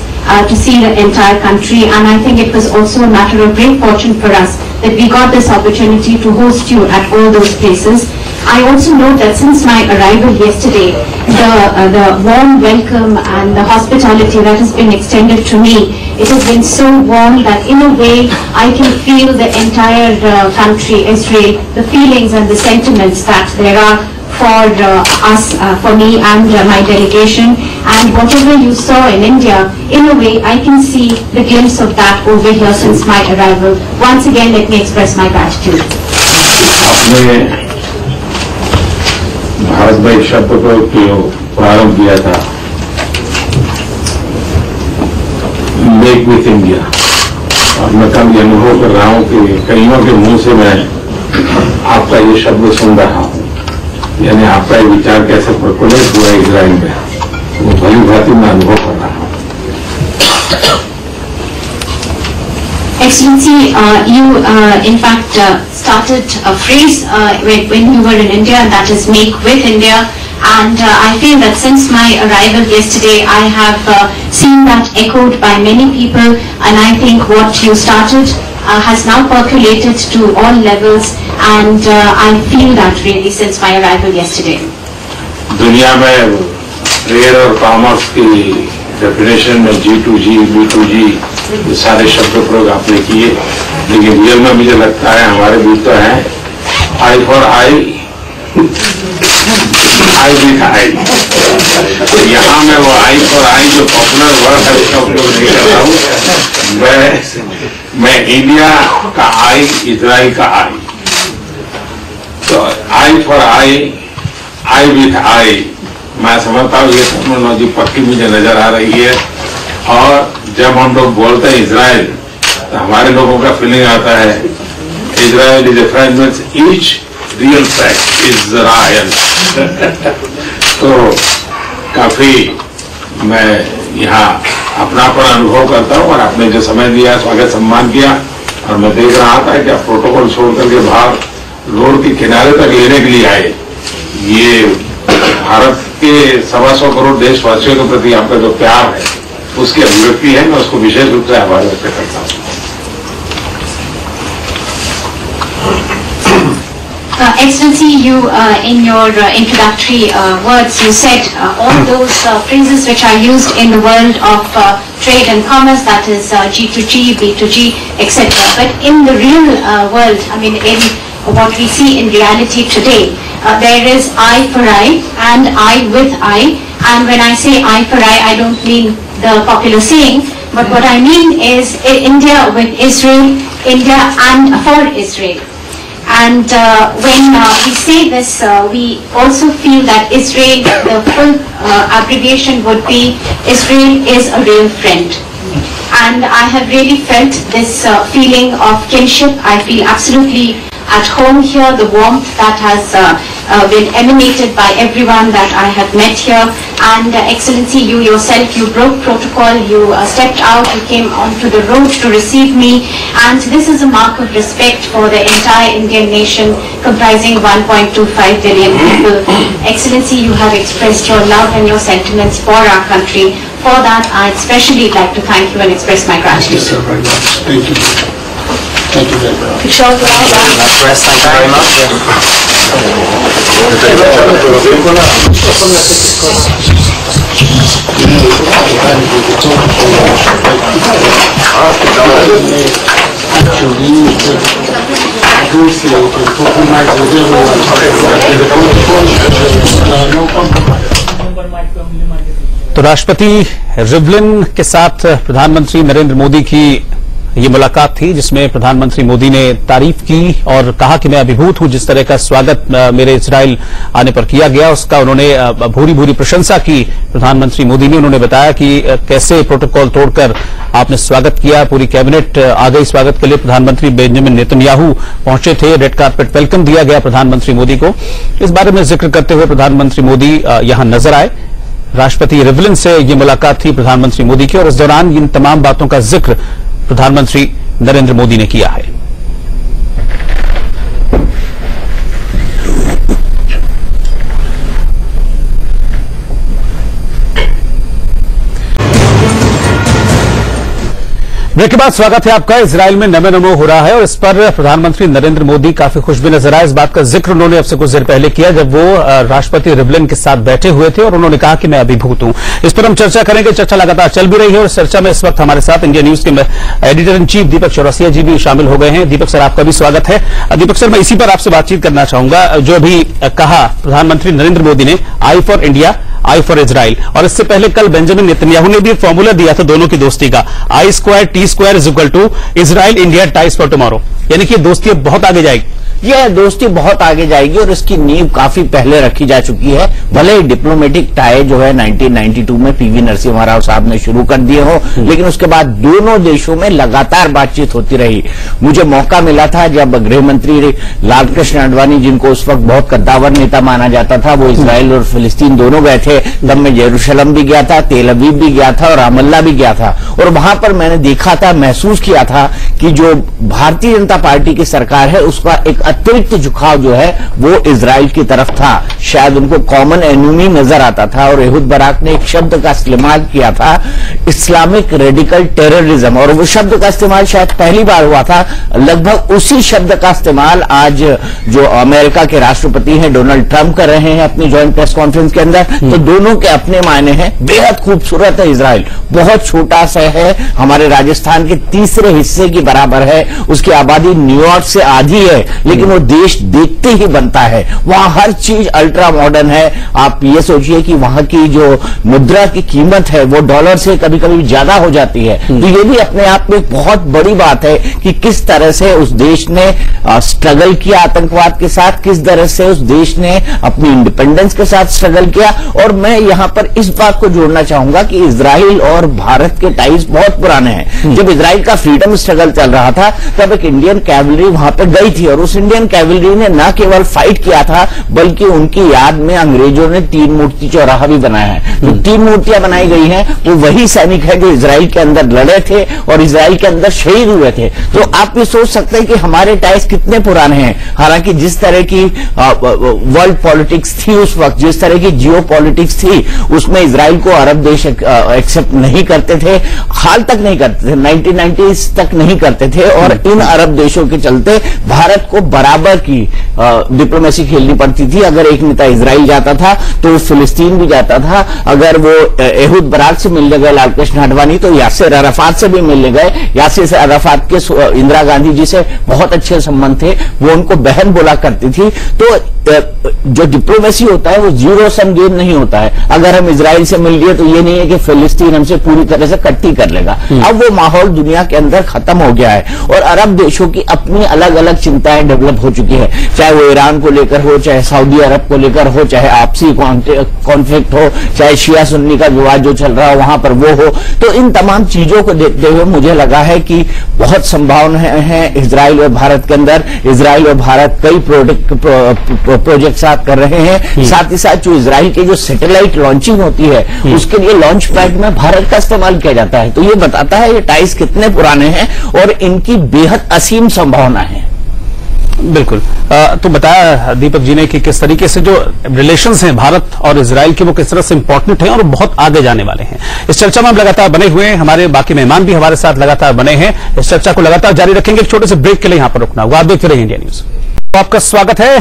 to see the entire country, and I think it was also a matter of great fortune for us that we got this opportunity to host you at all those places. I also know that since my arrival yesterday, the warm welcome and the hospitality that has been extended to me, it has been so warm that in a way I can feel the entire country, Israel, the feelings and the sentiments that there are for us, for me and my delegation. And whatever you saw in India, in a way I can see the glimpse of that over here since my arrival. Once again, let me express my gratitude. Bharat में एक शब्द को प्रारंभ किया था, make with India, और मैं कल ये अनुभव कर रहा हूं कि कईयों के मुंह से मैं आपका ये शब्द सुन रहा हूं, यानी आपका ये विचार कैसे प्रफुल्लित हुआ इजराइल में, वो भली भांति मैं अनुभव कर रहा हूं। Excellency, you in fact started a phrase when you were in India, and that is "Make with India." And I feel that since my arrival yesterday, I have seen that echoed by many people, and I think what you started has now percolated to all levels, and I feel that really since my arrival yesterday. दुनिया में trade और commerce की definition में G2G, B2G ये सारे शब्द प्रयोग आपने किए, लेकिन रियल में मुझे लगता है हमारे बीच तो है I for I, I with I. तो यहाँ मैं वो आई फॉर आई जो पॉपुलर वर्ड है उसका उपयोग नहीं कर रहा हूँ। मैं इंडिया का आई, इजराइल का आई। तो I for I, I with I, मैं समझता हूँ ये टेक्नोलॉजी पक्की मुझे नजर आ रही है। और जब हम लोग बोलते हैं इजराइल तो हमारे लोगों का फीलिंग आता है Israel is a friend means each real fact Israel. तो काफी मैं यहाँ अपनापन अनुभव करता हूँ, और आपने जो समय दिया, स्वागत सम्मान किया, और मैं देख रहा था कि आप प्रोटोकॉल छोड़ करके बाहर रोड के किनारे तक लेने के लिए आए। ये भारत के 125 करोड़ देशवासियों के प्रति आपका जो प्यार है उसकी अभिव्यक्ति है, मैं उसको विशेष रूप से आभार व्यक्त करता हूँ। Excellency, you in your introductory words, you said all those phrases which are used in the world of trade and commerce, that is G2G, B2G, etc. But in the real world, I mean in what we see in reality today, there is eye for eye and eye with eye. And when I say eye for eye, I don't mean the popular saying, but what I mean is India with Israel, India and for Israel. And when we say this, we also feel that Israel, the full abbreviation would be Israel is a real friend. And I have really felt this feeling of kinship. I feel absolutely at home here, the warmth that has been emanated by everyone that I have met here. And Excellency, you yourself, you broke protocol, you stepped out, you came onto the road to receive me, and this is a mark of respect for the entire Indian nation comprising 1.25 billion people. Excellency, you have expressed your love and your sentiments for our country. For that, I'd especially like to thank you and express my gratitude. Yes, sir, very much. Thank you. Thank you very much. Thank you very much. negotiate and compromise with everyone. No compromise. तो राष्ट्रपति Rivlin के साथ प्रधानमंत्री नरेंद्र मोदी की ये मुलाकात थी, जिसमें प्रधानमंत्री मोदी ने तारीफ की और कहा कि मैं अभिभूत हूं, जिस तरह का स्वागत मेरे इजराइल आने पर किया गया उसका उन्होंने भूरी भूरी प्रशंसा की। प्रधानमंत्री मोदी ने उन्होंने बताया कि कैसे प्रोटोकॉल तोड़कर आपने स्वागत किया, पूरी कैबिनेट आ गई स्वागत के लिए। प्रधानमंत्री बेंजामिन नेतन्याहू पहुंचे थे, रेड कार्पेट वेलकम दिया गया प्रधानमंत्री मोदी को। इस बारे में जिक्र करते हुए प्रधानमंत्री मोदी यहां नजर आए। राष्ट्रपति रिवलिन से ये मुलाकात थी प्रधानमंत्री मोदी की और इस दौरान इन तमाम बातों का जिक्र प्रधानमंत्री नरेंद्र मोदी ने किया है। ब्रेक के बाद स्वागत है आपका। इजराइल में नमो नमो हो रहा है और इस पर प्रधानमंत्री नरेंद्र मोदी काफी खुश भी नजर आए। इस बात का जिक्र उन्होंने अब से कुछ देर पहले किया जब वो राष्ट्रपति रिवलिन के साथ बैठे हुए थे और उन्होंने कहा कि मैं अभिभूत हूं। इस पर हम चर्चा करेंगे। चर्चा लगातार चल भी रही है और इस चर्चा में इस वक्त हमारे साथ इंडिया न्यूज के एडिटर इन चीफ दीपक चौरसिया जी भी शामिल हो गए हैं। दीपक सर, आपका भी स्वागत है। दीपक सर, मैं इसी पर आपसे बातचीत करना चाहूंगा। जो अभी कहा प्रधानमंत्री नरेंद्र मोदी ने, I for India, I for Israel, और इससे पहले कल बेंजामिन नेतन्याहू ने भी एक फॉर्मूला दिया था दोनों की दोस्ती का, I square T square is equal to Israel India ties for tomorrow, यानी कि दोस्ती अब बहुत आगे जाएगी। यह दोस्ती बहुत आगे जाएगी और इसकी नींव काफी पहले रखी जा चुकी है। भले ही डिप्लोमेटिक टाई जो है 1992 में पीवी नरसिम्हा राव साहब ने शुरू कर दिए हो, लेकिन उसके बाद दोनों देशों में लगातार बातचीत होती रही। मुझे मौका मिला था जब गृह मंत्री लालकृष्ण आडवाणी, जिनको उस वक्त बहुत कद्दावर नेता माना जाता था, वो इजराइल और फिलिस्तीन दोनों गए थे। तब मैं जेरूशलम भी गया था, तेल अवीव भी गया था और रामल्ला भी गया था और वहां पर मैंने देखा था, महसूस किया था कि जो भारतीय जनता पार्टी की सरकार है उसका एक अतिरिक्त झुकाव जो है वो इजराइल की तरफ था। शायद उनको कॉमन एनिमी नजर आता था और एहूद बराक ने एक शब्द का इस्तेमाल किया था, इस्लामिक रेडिकल टेररिज्म, और वो शब्द का इस्तेमाल शायद पहली बार हुआ था। लगभग उसी शब्द का इस्तेमाल आज जो अमेरिका के राष्ट्रपति हैं डोनाल्ड ट्रंप कर रहे हैं अपनी ज्वाइंट प्रेस कॉन्फ्रेंस के अंदर। तो दोनों के अपने मायने हैं। बेहद खूबसूरत है इजराइल, बहुत छोटा सा है, हमारे राजस्थान के तीसरे हिस्से की बराबर है, उसकी आबादी न्यूयॉर्क से आधी है, लेकिन वो देश देखते ही बनता है। वहां हर चीज अल्ट्रा मॉडर्न है। आप ये सोचिए कि वहां की जो मुद्रा की कीमत है वो डॉलर से कभी कभी ज्यादा हो जाती है। तो ये भी अपने आप में बहुत बड़ी बात है कि किस तरह से उस देश ने स्ट्रगल किया आतंकवाद के साथ, किस तरह से उस देश ने अपनी इंडिपेंडेंस के साथ स्ट्रगल किया। और मैं यहां पर इस बात को जोड़ना चाहूंगा कि इजराइल और भारत के टाइज बहुत पुराने हैं। जब इजराइल का फ्रीडम स्ट्रगल चल रहा था तब एक इंडियन कैवलरी वहां पर गई थी और उस इंडियन कैवलरी ने न केवल फाइट किया था बल्कि उनकी याद में अंग्रेजों ने 3 मूर्ति चौराहा भी बनाया है। जो 3 मूर्तियां बनाई गई हैं वो वही सैनिक है जो इजराइल के अंदर लड़े थे और इजराइल के अंदर शहीद हुए थे। तो आप ये सोच सकते हैं कि हमारे टाइज कितने पुराने हैं। हालांकि जिस तरह की वर्ल्ड पॉलिटिक्स थी उस वक्त, जिस तरह की जियो पॉलिटिक्स थी, उसमें इजराइल को अरब देश एक्सेप्ट नहीं करते थे, हाल तक नहीं करते थे, 1990s तक नहीं करते थे। और इन अरब देशों के चलते भारत को बराबर की डिप्लोमेसी खेलनी पड़ती थी। अगर एक नेता इजराइल जाता था तो फिलिस्तीन भी जाता था। अगर वो एहूद बराक से मिलने गए लालकृष्ण आडवाणी तो यासिर अराफात से भी मिलने गए। यासिर अराफात के इंदिरा गांधी जी से बहुत अच्छे संबंध थे, वो उनको बहन बोला करती थी। तो जो डिप्लोमेसी होता है वो जीरो सम गेम नहीं होता है। अगर हम इजराइल से मिल लिए तो ये नहीं है कि फिलिस्तीन हमसे पूरी तरह से कट्टी कर लेगा। अब वो माहौल दुनिया के अंदर खत्म हो गया है और अरब देशों की अपनी अलग अलग चिंताएं डेवलप हो चुकी है, चाहे वो ईरान को लेकर हो, चाहे सऊदी अरब को लेकर हो, चाहे आपसी कॉन्फ्लिक्ट हो, चाहे शिया सुन्नी का विवाद जो चल रहा है वहां पर वो हो। तो इन तमाम चीजों को देखते हुए मुझे लगा है कि बहुत संभावनाएं हैं इजराइल और भारत के अंदर। इजराइल और भारत कई प्रोजेक्ट साथ कर रहे हैं। साथ ही साथ जो इजराइल के जो सैटेलाइट लॉन्चिंग होती है उसके लिए लॉन्च पैड में भारत का इस्तेमाल किया जाता है। तो ये बताता है ये टाइज कितने पुराने हैं और इनकी बेहद असीम संभावना है। बिल्कुल। तो बताया दीपक जी ने कि किस तरीके से जो रिलेशंस हैं भारत और इजराइल के वो किस तरह से इंपॉर्टेंट हैं और बहुत आगे जाने वाले हैं। इस चर्चा में हम लगातार बने हुए हैं, हमारे बाकी मेहमान भी हमारे साथ लगातार बने हैं। इस चर्चा को लगातार जारी रखेंगे। एक छोटे से ब्रेक के लिए यहां पर रुकना होगा। आप देखते रहिए इंडिया न्यूज। तो आपका स्वागत है।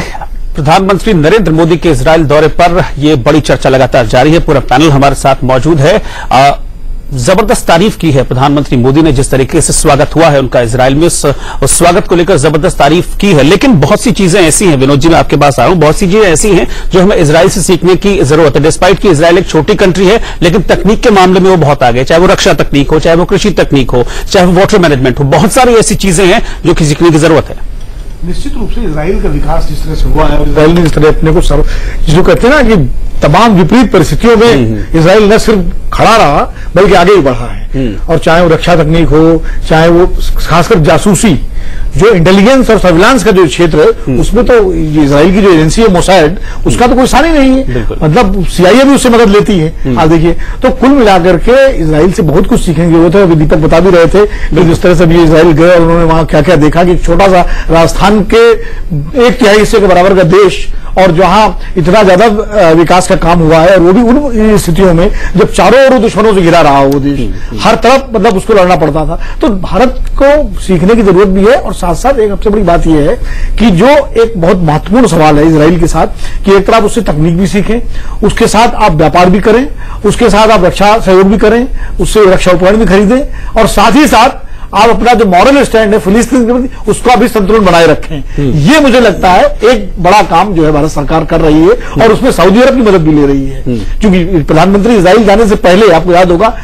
प्रधानमंत्री नरेंद्र मोदी के इजराइल दौरे पर यह बड़ी चर्चा लगातार जारी है। पूरा पैनल हमारे साथ मौजूद है। जबरदस्त तारीफ की है प्रधानमंत्री मोदी ने, जिस तरीके से स्वागत हुआ है उनका इजराइल में, उस स्वागत को लेकर जबरदस्त तारीफ की है। लेकिन बहुत सी चीजें ऐसी हैं, विनोद जी मैं आपके पास आ रहा हूं, बहुत सी चीजें ऐसी हैं जो हमें इजराइल से सीखने की जरूरत है। डिस्पाइट कि इजराइल एक छोटी कंट्री है, लेकिन तकनीक के मामले में वो बहुत आगे, चाहे वो रक्षा तकनीक हो, चाहे वो कृषि तकनीक हो, चाहे वो वाटर मैनेजमेंट हो, बहुत सारी ऐसी चीजें हैं जो कि सीखने की जरूरत है। निश्चित रूप से इजराइल का विकास जिस तरह से हुआ है, इजराइल ने जिस तरह अपने को जिसको कहते हैं ना कि तमाम विपरीत परिस्थितियों में इजराइल न सिर्फ खड़ा रहा बल्कि आगे ही बढ़ा है। और चाहे वो रक्षा तकनीक हो, चाहे वो खासकर जासूसी, जो इंटेलिजेंस और सर्विलांस का जो क्षेत्र है, उसमें तो इजराइल की जो एजेंसी है मोसाद, उसका तो कोई सानी नहीं है, मतलब CIA भी उससे मदद लेती है। आप देखिए, तो कुल मिलाकर के इजराइल से बहुत कुछ सीखने की जरूरत है। अभी दीपक बता भी रहे थे कि जिस तरह से अभी इजराइल गए और उन्होंने वहां क्या क्या देखा कि छोटा सा राजस्थान के 1/3 हिस्से के बराबर का देश, और जहां इतना ज्यादा विकास का काम हुआ है, और वो भी उन स्थितियों में जब चारों ओर दुश्मनों से घिरा रहा वो देश, हर तरफ मतलब उसको लड़ना पड़ता था। तो भारत को सीखने की जरूरत भी है। और साथ साथ एक सबसे बड़ी बात यह है कि जो एक बहुत महत्वपूर्ण सवाल है इजराइल के साथ, कि एक तरफ उससे तकनीक भी सीखें, उसके साथ आप व्यापार भी करें, उसके साथ आप रक्षा सहयोग भी करें, उससे रक्षा उपकरण भी खरीदें, और साथ ही साथ आप अपना जो मॉरल स्टैंड है फिलिस्तीन के प्रति, उसका भी संतुलन बनाए रखें। ये मुझे लगता है एक बड़ा काम जो है भारत सरकार कर रही है, और उसमें सऊदी अरब की मदद भी ले रही है। क्योंकि प्रधानमंत्री इजराइल जाने से पहले आपको याद होगा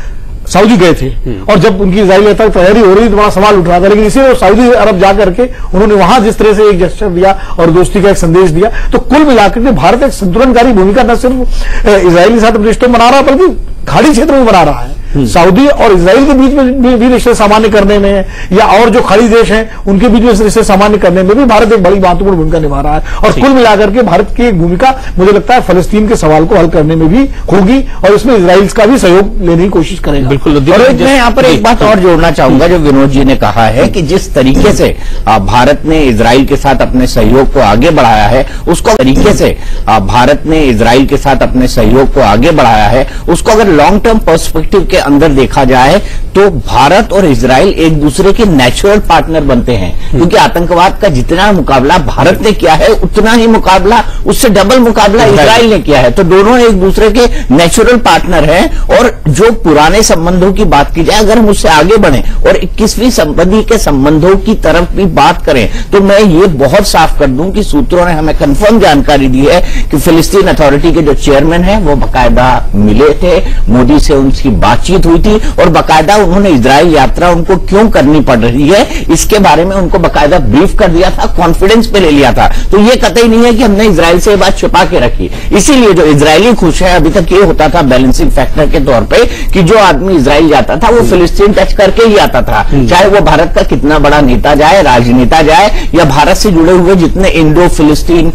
सऊदी गए थे, और जब उनकी इजराइल यात्रा की तैयारी हो रही तो बड़ा सवाल उठ रहा था, लेकिन इसी वो सऊदी अरब जाकर के उन्होंने वहां जिस तरह से एक जेस्चर दिया और दोस्ती का एक संदेश दिया, तो कुल मिलाकर के भारत एक संतुलनकारी भूमिका न सिर्फ इजराइल के साथ रिश्तों में बना रहा बल्कि खाड़ी क्षेत्र में बना रहा है। सऊदी और इजराइल के बीच में भी रिश्ते सामान्य करने में, या और जो खाड़ी देश हैं उनके बीच में रिश्ते सामान्य करने में भी भारत एक बड़ी महत्वपूर्ण भूमिका निभा रहा है। और कुल मिलाकर के भारत की एक भूमिका मुझे लगता है फलस्तीन के सवाल को हल करने में भी होगी, और इसमें इजराइल का भी सहयोग लेने की कोशिश करेगा। बिल्कुल। और मैं यहाँ पर एक बात और जोड़ना चाहूंगा, जो विनोद जी ने कहा है कि जिस तरीके से भारत ने इजराइल के साथ अपने सहयोग को आगे बढ़ाया है, उसको तरीके से भारत ने इजराइल के साथ अपने सहयोग को आगे बढ़ाया है, उसको अगर लॉन्ग टर्म पर्सपेक्टिव के अंदर देखा जाए तो भारत और इजराइल एक दूसरे के नेचुरल पार्टनर बनते हैं। क्योंकि आतंकवाद का जितना मुकाबला भारत ने किया है, उतना ही मुकाबला, उससे डबल मुकाबला इजराइल ने किया है। तो दोनों एक दूसरे के नेचुरल पार्टनर हैं। और जो पुराने संबंधों की बात की जाए, अगर हम उससे आगे बढ़े और 21वीं सदी के संबंधों की तरफ भी बात करें, तो मैं ये बहुत साफ कर दूं कि सूत्रों ने हमें कंफर्म जानकारी दी है कि फिलिस्तीन अथॉरिटी के जो चेयरमैन हैं वो बाकायदा मिले थे, मोदी से उनकी बातचीत हुई थी, और बाकायदा उन्होंने इजराइल यात्रा उनको क्यों करनी पड़ रही है इसके बारे में उनको बाकायदा ब्रीफ कर दिया था, कॉन्फिडेंस पे ले लिया था। तो ये कतई नहीं है कि हमने इजराइल से ये बात छुपा के रखी। इसीलिए जो इजरायली खुश है, अभी तक ये होता था बैलेंसिंग फैक्टर के तौर पे कि जो आदमी इजराइल जाता था वो फिलिस्तीन टच करके ही आता था, चाहे वो भारत का कितना बड़ा नेता जाए, राजनेता जाए, या भारत से जुड़े हुए जितने इंडो फिलिस्तीन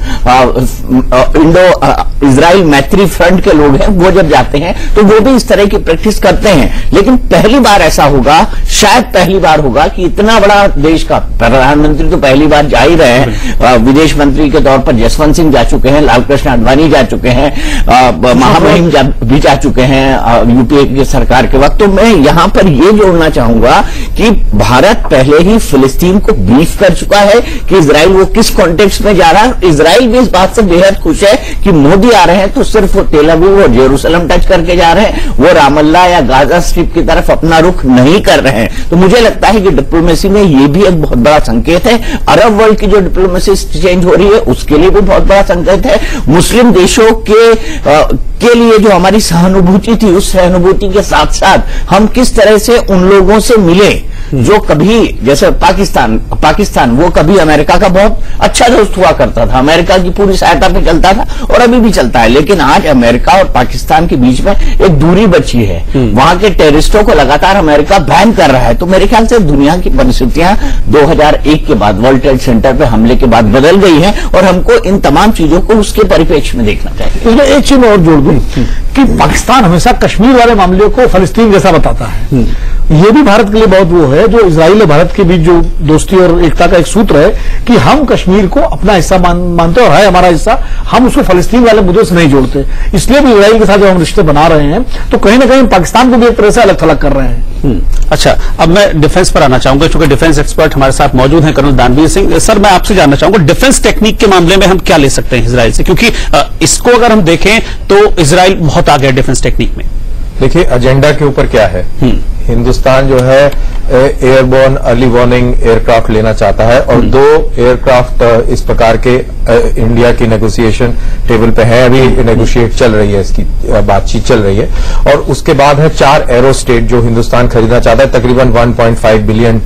इंडो इजराइल मैत्री फ्रंट के लोग हैं, वो जब जाते हैं तो वो भी इस तरह की प्रैक्टिस करते हैं। लेकिन पहली बार ऐसा होगा, शायद पहली बार होगा कि इतना बड़ा देश का प्रधानमंत्री तो पहली बार जा ही रहे हैं, विदेश मंत्री के तौर पर जसवंत सिंह जा चुके हैं, लालकृष्ण आडवाणी जा चुके हैं, महामहिम भी जा चुके हैं यूपीए की सरकार के वक्त। तो मैं यहां पर यह जोड़ना चाहूंगा कि भारत पहले ही फिलिस्तीन को ब्रीफ कर चुका है कि इजराइल वो किस कॉन्टेक्स्ट में जा रहा है। इजराइल भी इस बात से बेहद खुश है कि मोदी आ रहे हैं तो सिर्फ वो तेल अवीव और जेरूसलम टच करके जा रहे हैं, वो रामल्ला या गाजा स्ट्रिप की तरफ अपना रुख नहीं कर रहे हैं। तो मुझे लगता है कि डिप्लोमेसी में ये भी एक बहुत बड़ा संकेत है। अरब वर्ल्ड की जो डिप्लोमेसी चेंज हो रही है उसके लिए भी बहुत बड़ा संकेत है। मुस्लिम देशों के लिए जो हमारी सहानुभूति थी, उस सहानुभूति के साथ साथ हम किस तरह से उन लोगों से मिले जो कभी, जैसे पाकिस्तान वो कभी अमेरिका का बहुत अच्छा दोस्त हुआ करता था, अमेरिका की पूरी सहायता पे चलता था और अभी भी चलता है। लेकिन आज अमेरिका और पाकिस्तान के बीच में एक दूरी बची है, वहां के टेररिस्टों को लगातार अमेरिका बैन कर रहा है। तो मेरे ख्याल से दुनिया की परिस्थितियां 2001 के बाद, वर्ल्ड ट्रेड सेंटर पे हमले के बाद बदल गई हैं, और हमको इन तमाम चीजों को उसके परिप्रेक्ष्य में देखना चाहिए। इसमें एक चीज और जोड़ दूं कि पाकिस्तान हमेशा कश्मीर वाले मामले को फलस्तीन जैसा बताता है। ये भी भारत के लिए बहुत वो है, जो इजराइल और भारत के बीच जो दोस्ती और एकता का एक सूत्र है कि हम कश्मीर को अपना हिस्सा मानते और है हमारा हिस्सा, हम उसको फलस्तीन वाले मुद्दों से नहीं जोड़ते। इसलिए भी इजराइल के साथ जब हम रिश्ते बना रहे हैं तो कहीं ना कहीं पाकिस्तान को भी एक तरह से अलग थलग कर रहे हैं। अच्छा, अब मैं डिफेंस पर आना चाहूंगा, क्योंकि डिफेंस एक्सपर्ट हमारे साथ मौजूद हैं, कर्नल दानवीर सिंह। सर, मैं आपसे जानना चाहूंगा डिफेंस टेक्निक के मामले में हम क्या ले सकते हैं इजराइल से, क्योंकि इसको अगर हम देखें तो इजराइल बहुत आगे है डिफेंस टेक्निक में। देखिए, एजेंडा के ऊपर क्या है। हिंदुस्तान जो है एयरबोर्न अर्ली वार्निंग एयरक्राफ्ट लेना चाहता है और 2 एयरक्राफ्ट इस प्रकार के इंडिया की नेगोशिएशन टेबल पे है, अभी नेगोशिएट चल रही है, इसकी बातचीत चल रही है। और उसके बाद है 4 एरोस्टेट जो हिंदुस्तान खरीदना चाहता है, तकरीबन $1.5 बिलियन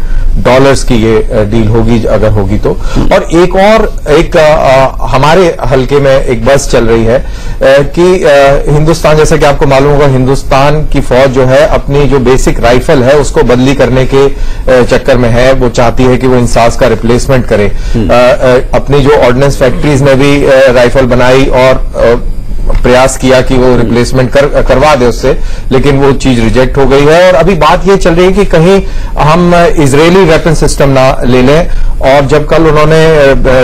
की ये डील होगी अगर होगी तो। और एक हमारे हल्के में एक बस चल रही है कि हिंदुस्तान, जैसा कि आपको मालूम होगा, हिंदुस्तान की फौज जो है अपनी जो बेसिक राइफल है उसको बदली करने के चक्कर में है। वो चाहती है कि वो इंसास का रिप्लेसमेंट करे। अपनी जो ऑर्डिनेंस फैक्ट्रीज में भी राइफल बनाई और प्रयास किया कि वो रिप्लेसमेंट करवा दे उससे, लेकिन वो चीज रिजेक्ट हो गई है। और अभी बात ये चल रही है कि कहीं हम इजरायली वेपन सिस्टम ना ले लें। और जब कल उन्होंने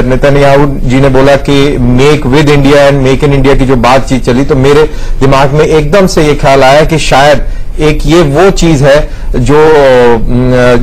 नेतन्याहू जी ने बोला कि make with India and make in India की जो बातचीत चली, तो मेरे दिमाग में एकदम से ये ख्याल आया कि शायद एक ये वो चीज है जो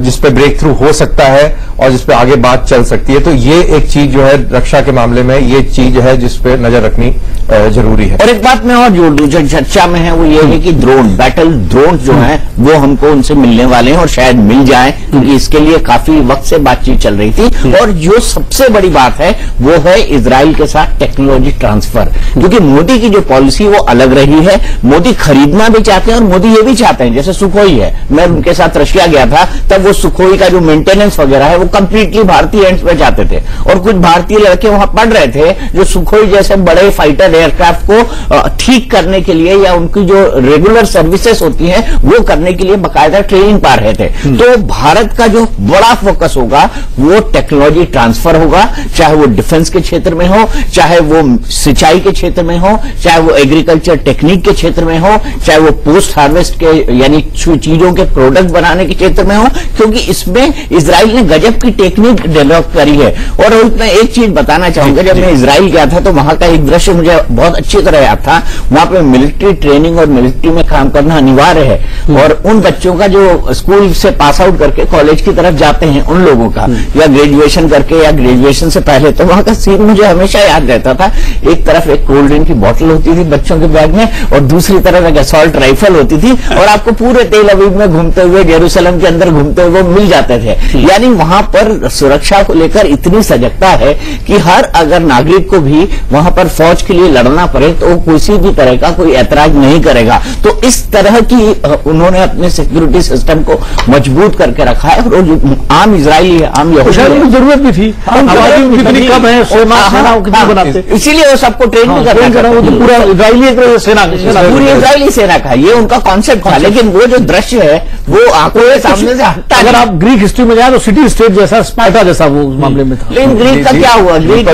जिस पे ब्रेक थ्रू हो सकता है और जिस पे आगे बात चल सकती है। तो ये एक चीज जो है रक्षा के मामले में ये चीज है जिस पे नजर रखनी जरूरी है। और एक बात मैं और जोड़ दूं जो चर्चा में है वो ये है कि बैटल ड्रोन जो है वो हमको उनसे मिलने वाले हैं और शायद मिल जाए, क्योंकि इसके लिए काफी वक्त से बातचीत चल रही थी। और जो सबसे बड़ी बात है वो है इजराइल के साथ टेक्नोलॉजी ट्रांसफर, क्योंकि मोदी की जो पॉलिसी वो अलग रही है। मोदी खरीदना भी चाहते हैं और मोदी ये भी चाहते हैं, जैसे सुखोई है, मैं उनके साथ रशिया गया था तब वो सुखोई का जो मेंटेनेंस वगैरह है वो कंप्लीटली भारतीय एंड्स में चाहते थे। और कुछ भारतीय लड़के वहां पढ़ रहे थे जो सुखोई जैसे बड़े फाइटर एयरक्राफ्ट को ठीक करने के लिए या उनकी जो रेगुलर सर्विसेज होती हैं वो करने के लिए बाकायदा ट्रेनिंग पा रहे थे। तो भारत का जो बड़ा फोकस होगा वो टेक्नोलॉजी ट्रांसफर होगा, चाहे वो डिफेंस के क्षेत्र में हो, चाहे वो सिंचाई के क्षेत्र में हो, चाहे वो एग्रीकल्चर टेक्निक के क्षेत्र में हो, चाहे वो पोस्ट हार्वेस्ट के यानी चीजों के प्रोडक्ट बनाने के क्षेत्र में हो, क्योंकि इसमें इजराइल ने गजब की टेक्निक डेवलप करी है। और मैं एक चीज बताना चाहूंगा, जब मैं इजराइल गया था तो वहां का एक दृश्य मुझे बहुत अच्छी तरह याद था। वहां पे मिलिट्री ट्रेनिंग और मिलिट्री में काम करना अनिवार्य है। और उन बच्चों का जो स्कूल से पास आउट करके कॉलेज की तरफ जाते हैं उन लोगों का, या ग्रेजुएशन करके या ग्रेजुएशन से पहले, तो वहां का सीन मुझे हमेशा याद रहता था। एक तरफ एक कोल्ड ड्रिंक की बोतल होती थी बच्चों के बैग में और दूसरी तरफ एक असॉल्ट राइफल होती थी और आपको पूरे तेल अवीव में घूमते हुए, जेरूसलम के अंदर घूमते हुए मिल जाते थे। यानी वहां पर सुरक्षा को लेकर इतनी सजगता है कि हर अगर नागरिक को भी वहां पर फौज के लिए लड़ना पड़े तो किसी भी तरह का कोई ऐतराज नहीं करेगा। तो इस तरह की उन्होंने अपने सिक्योरिटी सिस्टम को मजबूत करके रखा है। और जो आम इजरायली है, आम यहूदी जरूरत भी थी, आबादी कितनी कम है, सेना कितना बनाते, इसीलिए वो सबको ट्रेन भी करना, वो तो पूरा इजरायली सेना पूरी इजरायली सेना का ये उनका कॉन्सेप्ट था। लेकिन वो जो दृश्य है वो आंखों के सामने से हटता। अगर आप ग्रीक हिस्ट्री में जाए तो सिटी स्टेट जैसा, स्पार्टा जैसा वो उस मामले में था। लेकिन ग्रीक का क्या हुआ? ग्रीक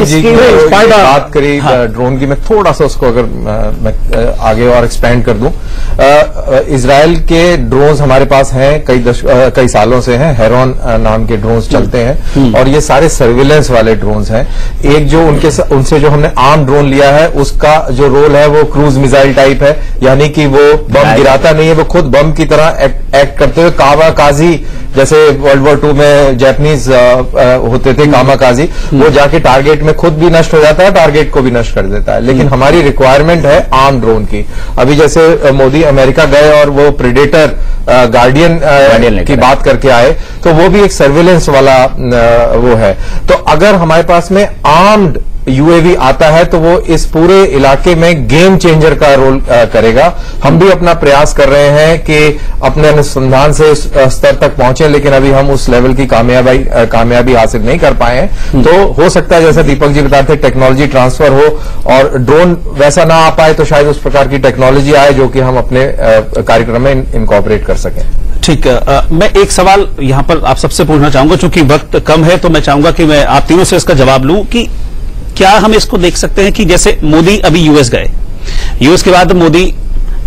बात करी ड्रोन की, मैं थोड़ा सा उसको अगर मैं आगे और एक्सपेंड कर दूं। इजराइल के ड्रोन्स हमारे पास हैं, कई सालों से हैं। हेरोन नाम के ड्रोन्स चलते हैं और ये सारे सर्विलेंस वाले ड्रोन्स हैं। एक जो उनसे जो हमने आर्म ड्रोन लिया है उसका जो रोल है वो क्रूज मिसाइल टाइप है, यानी कि वो बम गिराता नहीं है, वो खुद बम की तरह एक्ट करते हुए कामाकाजी, जैसे वर्ल्ड वॉर 2 में जापानीज होते थे कामाकाजी, वो जाके टारगेट में खुद भी नष्ट हो जाता है, टारगेट को भी नष्ट कर देता है। लेकिन हमारी रिक्वायरमेंट है आर्म ड्रोन की। अभी जैसे मोदी अमेरिका गए और वो प्रेडेटर गार्डियन की बात करके आए, तो वो भी एक सर्विलेंस वाला वो है। तो अगर हमारे पास में आर्म्ड यूएवी आता है तो वो इस पूरे इलाके में गेम चेंजर का रोल करेगा। हम भी अपना प्रयास कर रहे हैं कि अपने अनुसंधान से इस स्तर तक पहुंचे, लेकिन अभी हम उस लेवल की कामयाबी हासिल नहीं कर पाए हैं। तो हो सकता है जैसे दीपक जी बताते टेक्नोलॉजी ट्रांसफर हो और ड्रोन वैसा ना आ पाए तो शायद उस प्रकार की टेक्नोलॉजी आए जो कि हम अपने कार्यक्रम में इनकॉर्पोरेट कर सकें। ठीक है, मैं एक सवाल यहां पर आप सबसे पूछना चाहूंगा, चूंकि वक्त कम है तो मैं चाहूंगा कि मैं आप तीनों से इसका जवाब लूं कि क्या हम इसको देख सकते हैं कि जैसे मोदी अभी यूएस गए, यूएस के बाद मोदी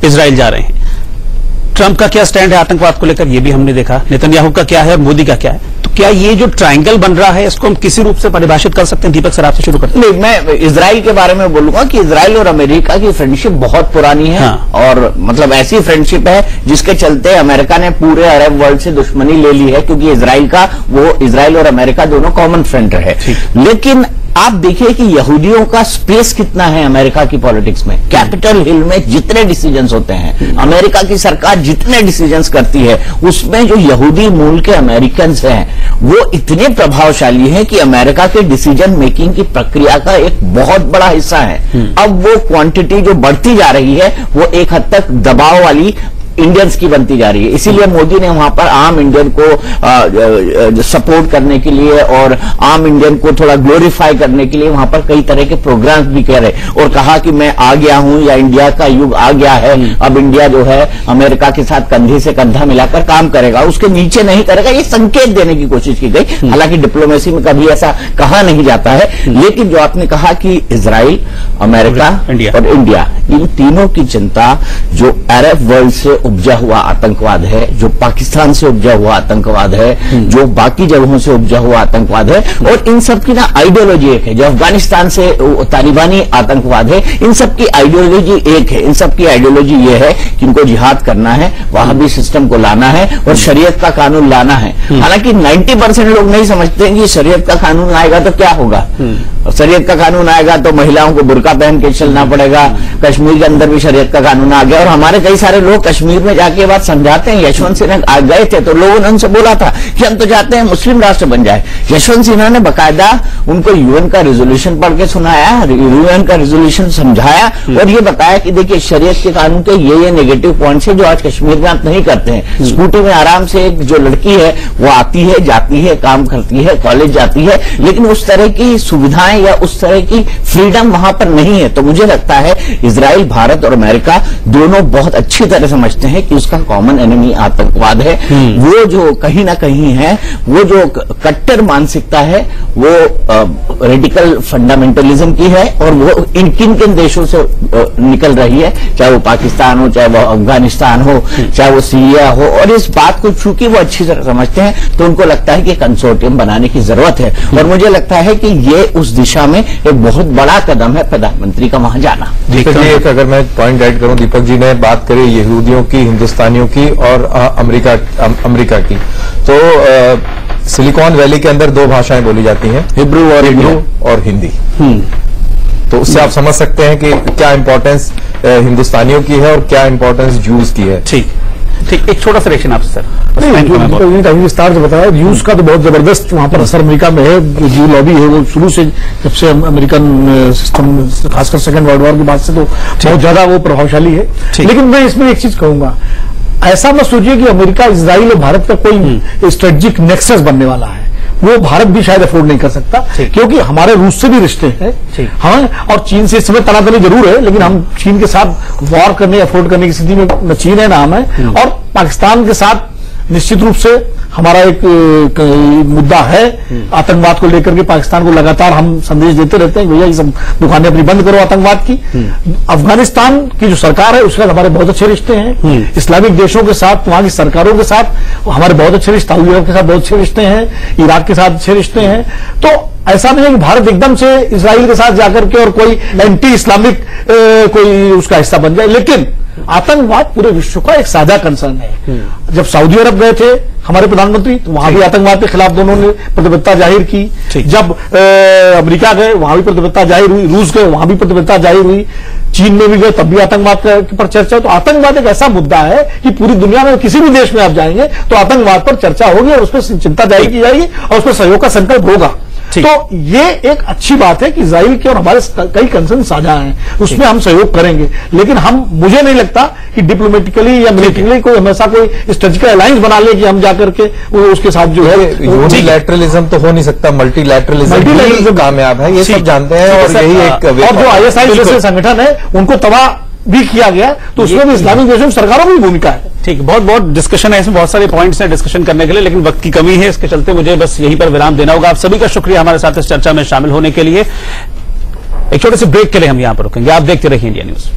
इजराइल जा रहे हैं, ट्रंप का क्या स्टैंड है आतंकवाद को लेकर, यह भी हमने देखा, नेतन्याहू का क्या है, मोदी का क्या है, तो क्या ये जो ट्रायंगल बन रहा है इसको हम किसी रूप से परिभाषित कर सकते हैं? दीपक सर आपसे शुरू करते हैं। नहीं, मैं इजराइल के बारे में बोलूंगा कि इजराइल और अमेरिका की फ्रेंडशिप बहुत पुरानी है। और मतलब ऐसी फ्रेंडशिप है जिसके चलते अमेरिका ने पूरे अरब वर्ल्ड से दुश्मनी ले ली है, क्योंकि इजराइल और अमेरिका दोनों कॉमन फ्रेंड है। लेकिन आप देखिए कि यहूदियों का स्पेस कितना है अमेरिका की पॉलिटिक्स में। कैपिटल हिल में जितने डिसीजंस होते हैं, अमेरिका की सरकार जितने डिसीजंस करती है, उसमें जो यहूदी मूल के अमेरिकन हैं वो इतने प्रभावशाली हैं कि अमेरिका के डिसीजन मेकिंग की प्रक्रिया का एक बहुत बड़ा हिस्सा है। अब वो क्वांटिटी जो बढ़ती जा रही है वो एक हद तक दबाव वाली इंडियंस की बनती जा रही है। इसीलिए मोदी ने वहां पर आम इंडियन को सपोर्ट करने के लिए और आम इंडियन को थोड़ा ग्लोरीफाई करने के लिए वहां पर कई तरह के प्रोग्राम्स भी कह रहे और कहा कि मैं आ गया हूं या इंडिया का युग आ गया है, अब इंडिया जो है अमेरिका के साथ कंधे से कंधा मिलाकर काम करेगा, उसके नीचे नहीं करेगा, ये संकेत देने की कोशिश की गई। हालांकि डिप्लोमेसी में कभी ऐसा कहा नहीं जाता है, लेकिन जो आपने कहा कि इजराइल, अमेरिका और इंडिया, इन तीनों की चिंता जो अरब वर्ल्ड से उपजा हुआ आतंकवाद है, जो पाकिस्तान से उपजा हुआ आतंकवाद है, जो बाकी जगहों से उपजा हुआ आतंकवाद है, और इन सब की ना आइडियोलॉजी एक है। जो अफगानिस्तान से तालिबानी आतंकवाद है, इन सब की आइडियोलॉजी एक है। इन सब की आइडियोलॉजी ये है कि इनको जिहाद करना है, वहाबी सिस्टम को लाना है और शरीयत का कानून लाना है। हालांकि 90% लोग नहीं समझते हैं कि शरीयत का कानून आएगा तो क्या होगा। शरीयत का कानून आएगा तो महिलाओं को बुर्का पहन के चलना पड़ेगा। कश्मीर के अंदर भी शरीयत का कानून आ गया और हमारे कई सारे लोग कश्मीर में जाके बात समझाते हैं। यशवंत सिन्हा गए थे तो लोगों ने उनसे बोला था कि हम तो चाहते हैं मुस्लिम राष्ट्र बन जाए। यशवंत सिन्हा ने बकायदा उनको यूएन का रेजोल्यूशन पढ़ के सुनाया, यूएन का रेजोल्यूशन समझाया और ये बताया कि देखिए शरीयत के कानून के ये नेगेटिव पॉइंट्स है जो आज कश्मीर में आप नहीं करते हैं। स्कूटी में आराम से एक जो लड़की है वो आती है, जाती है, काम करती है, कॉलेज जाती है, लेकिन उस तरह की सुविधाएं या उस तरह की फ्रीडम वहां पर नहीं है। तो मुझे लगता है इजराइल, भारत और अमेरिका दोनों बहुत अच्छी तरह समझते हैं कि उसका कॉमन एनिमी आतंकवाद है। वो जो कहीं ना कहीं है, वो जो कट्टर मानसिकता है, वो रेडिकल फंडामेंटलिज्म की है और वो इन किन देशों से निकल रही है, चाहे वो पाकिस्तान हो, चाहे वो अफगानिस्तान हो, चाहे वो सीरिया हो। और इस बात को चूंकि वो अच्छी तरह समझते हैं तो उनको लगता है कि कंसोर्टियम बनाने की जरूरत है और मुझे लगता है कि ये उस दिशा में एक बहुत बड़ा कदम है प्रधानमंत्री का वहां जाना। दीपक जी, एक अगर मैं पॉइंट ऐड करूं, दीपक जी ने बात करी यहूदियों की, हिंदुस्तानियों की और अमेरिका की, तो सिलिकॉन वैली के अंदर दो भाषाएं बोली जाती हैं, हिब्रू और हिंदी। तो उससे आप समझ सकते हैं कि क्या इंपॉर्टेंस हिंदुस्तानियों की है और क्या इंपॉर्टेंस जूस की है। ठीक, एक छोटा सा रिएक्शन आपसे सर। नहीं, विस्तार से बताया, यूज का तो बहुत जबरदस्त वहां पर असर अमेरिका में है। जो लॉबी है वो शुरू से, जब से अमेरिकन सिस्टम खासकर सेकंड वर्ल्ड वॉर के बाद से तो बहुत ज्यादा वो प्रभावशाली है। लेकिन मैं इसमें एक चीज कहूंगा, ऐसा मत सोचिए कि अमेरिका, इजराइल और भारत का कोई स्ट्रेटेजिक नेक्सस बनने वाला है। वो भारत भी शायद अफोर्ड नहीं कर सकता क्योंकि हमारे रूस से भी रिश्ते हैं, हाँ, और चीन से इस समय तनातनी जरूर है, लेकिन हम चीन के साथ वॉर करने, अफोर्ड करने की स्थिति में न चीन है ना हम है। और पाकिस्तान के साथ निश्चित रूप से हमारा एक मुद्दा है आतंकवाद को लेकर के। पाकिस्तान को लगातार हम संदेश देते रहते हैं, भैया ये सब दुकानें अपनी बंद करो आतंकवाद की। अफगानिस्तान की जो सरकार है उसके साथ हमारे बहुत अच्छे रिश्ते हैं। इस्लामिक देशों के साथ, वहां की सरकारों के साथ हमारे बहुत अच्छे रिश्ते, सऊदी अरब के साथ बहुत अच्छे रिश्ते हैं, इराक के साथ अच्छे रिश्ते हैं। तो ऐसा नहीं है कि भारत एकदम से इजराइल के साथ जाकर के और कोई एंटी इस्लामिक कोई उसका हिस्सा बन जाए, लेकिन आतंकवाद पूरे विश्व का एक साझा कंसर्न है। जब सऊदी अरब गए थे हमारे प्रधानमंत्री तो वहां भी आतंकवाद के खिलाफ दोनों ने प्रतिबद्धता जाहिर की। जब अमेरिका गए वहां भी प्रतिबद्धता जाहिर हुई, रूस गए वहां भी प्रतिबद्धता जाहिर हुई, चीन में भी गए तब भी आतंकवाद पर चर्चा। तो आतंकवाद एक ऐसा मुद्दा है कि पूरी दुनिया में किसी भी देश में आप जाएंगे तो आतंकवाद पर चर्चा होगी और उस पर चिंता जाहिर की जाएगी और उस पर सहयोग का संकल्प होगा। तो ये एक अच्छी बात है कि इजराइल के और हमारे कई कंसर्न साझा हैं, उसमें हम सहयोग करेंगे। लेकिन मुझे नहीं लगता कि डिप्लोमेटिकली या मिलिटरीली कोई हमेशा कोई स्ट्रेटेजिकल अलायंस बना ले कि हम जाकर के उसके साथ जो है यूनिलैटरलिज्म तो हो नहीं सकता, मल्टीलैटरलिज्म कामयाब है, ये सब जानते हैं। और यही एक और जो ISI जैसे संगठन है उनको तबाह भी किया गया, तो उसमें भी इस्लामिक देशों की सरकारों की भूमिका है। ठीक, बहुत डिस्कशन है इसमें, बहुत सारे पॉइंट्स हैं डिस्कशन करने के लिए, लेकिन वक्त की कमी है, इसके चलते मुझे बस यहीं पर विराम देना होगा। आप सभी का शुक्रिया हमारे साथ इस चर्चा में शामिल होने के लिए। एक छोटे से ब्रेक के लिए हम यहां पर रुकेंगे, आप देखते रहिए इंडिया न्यूज।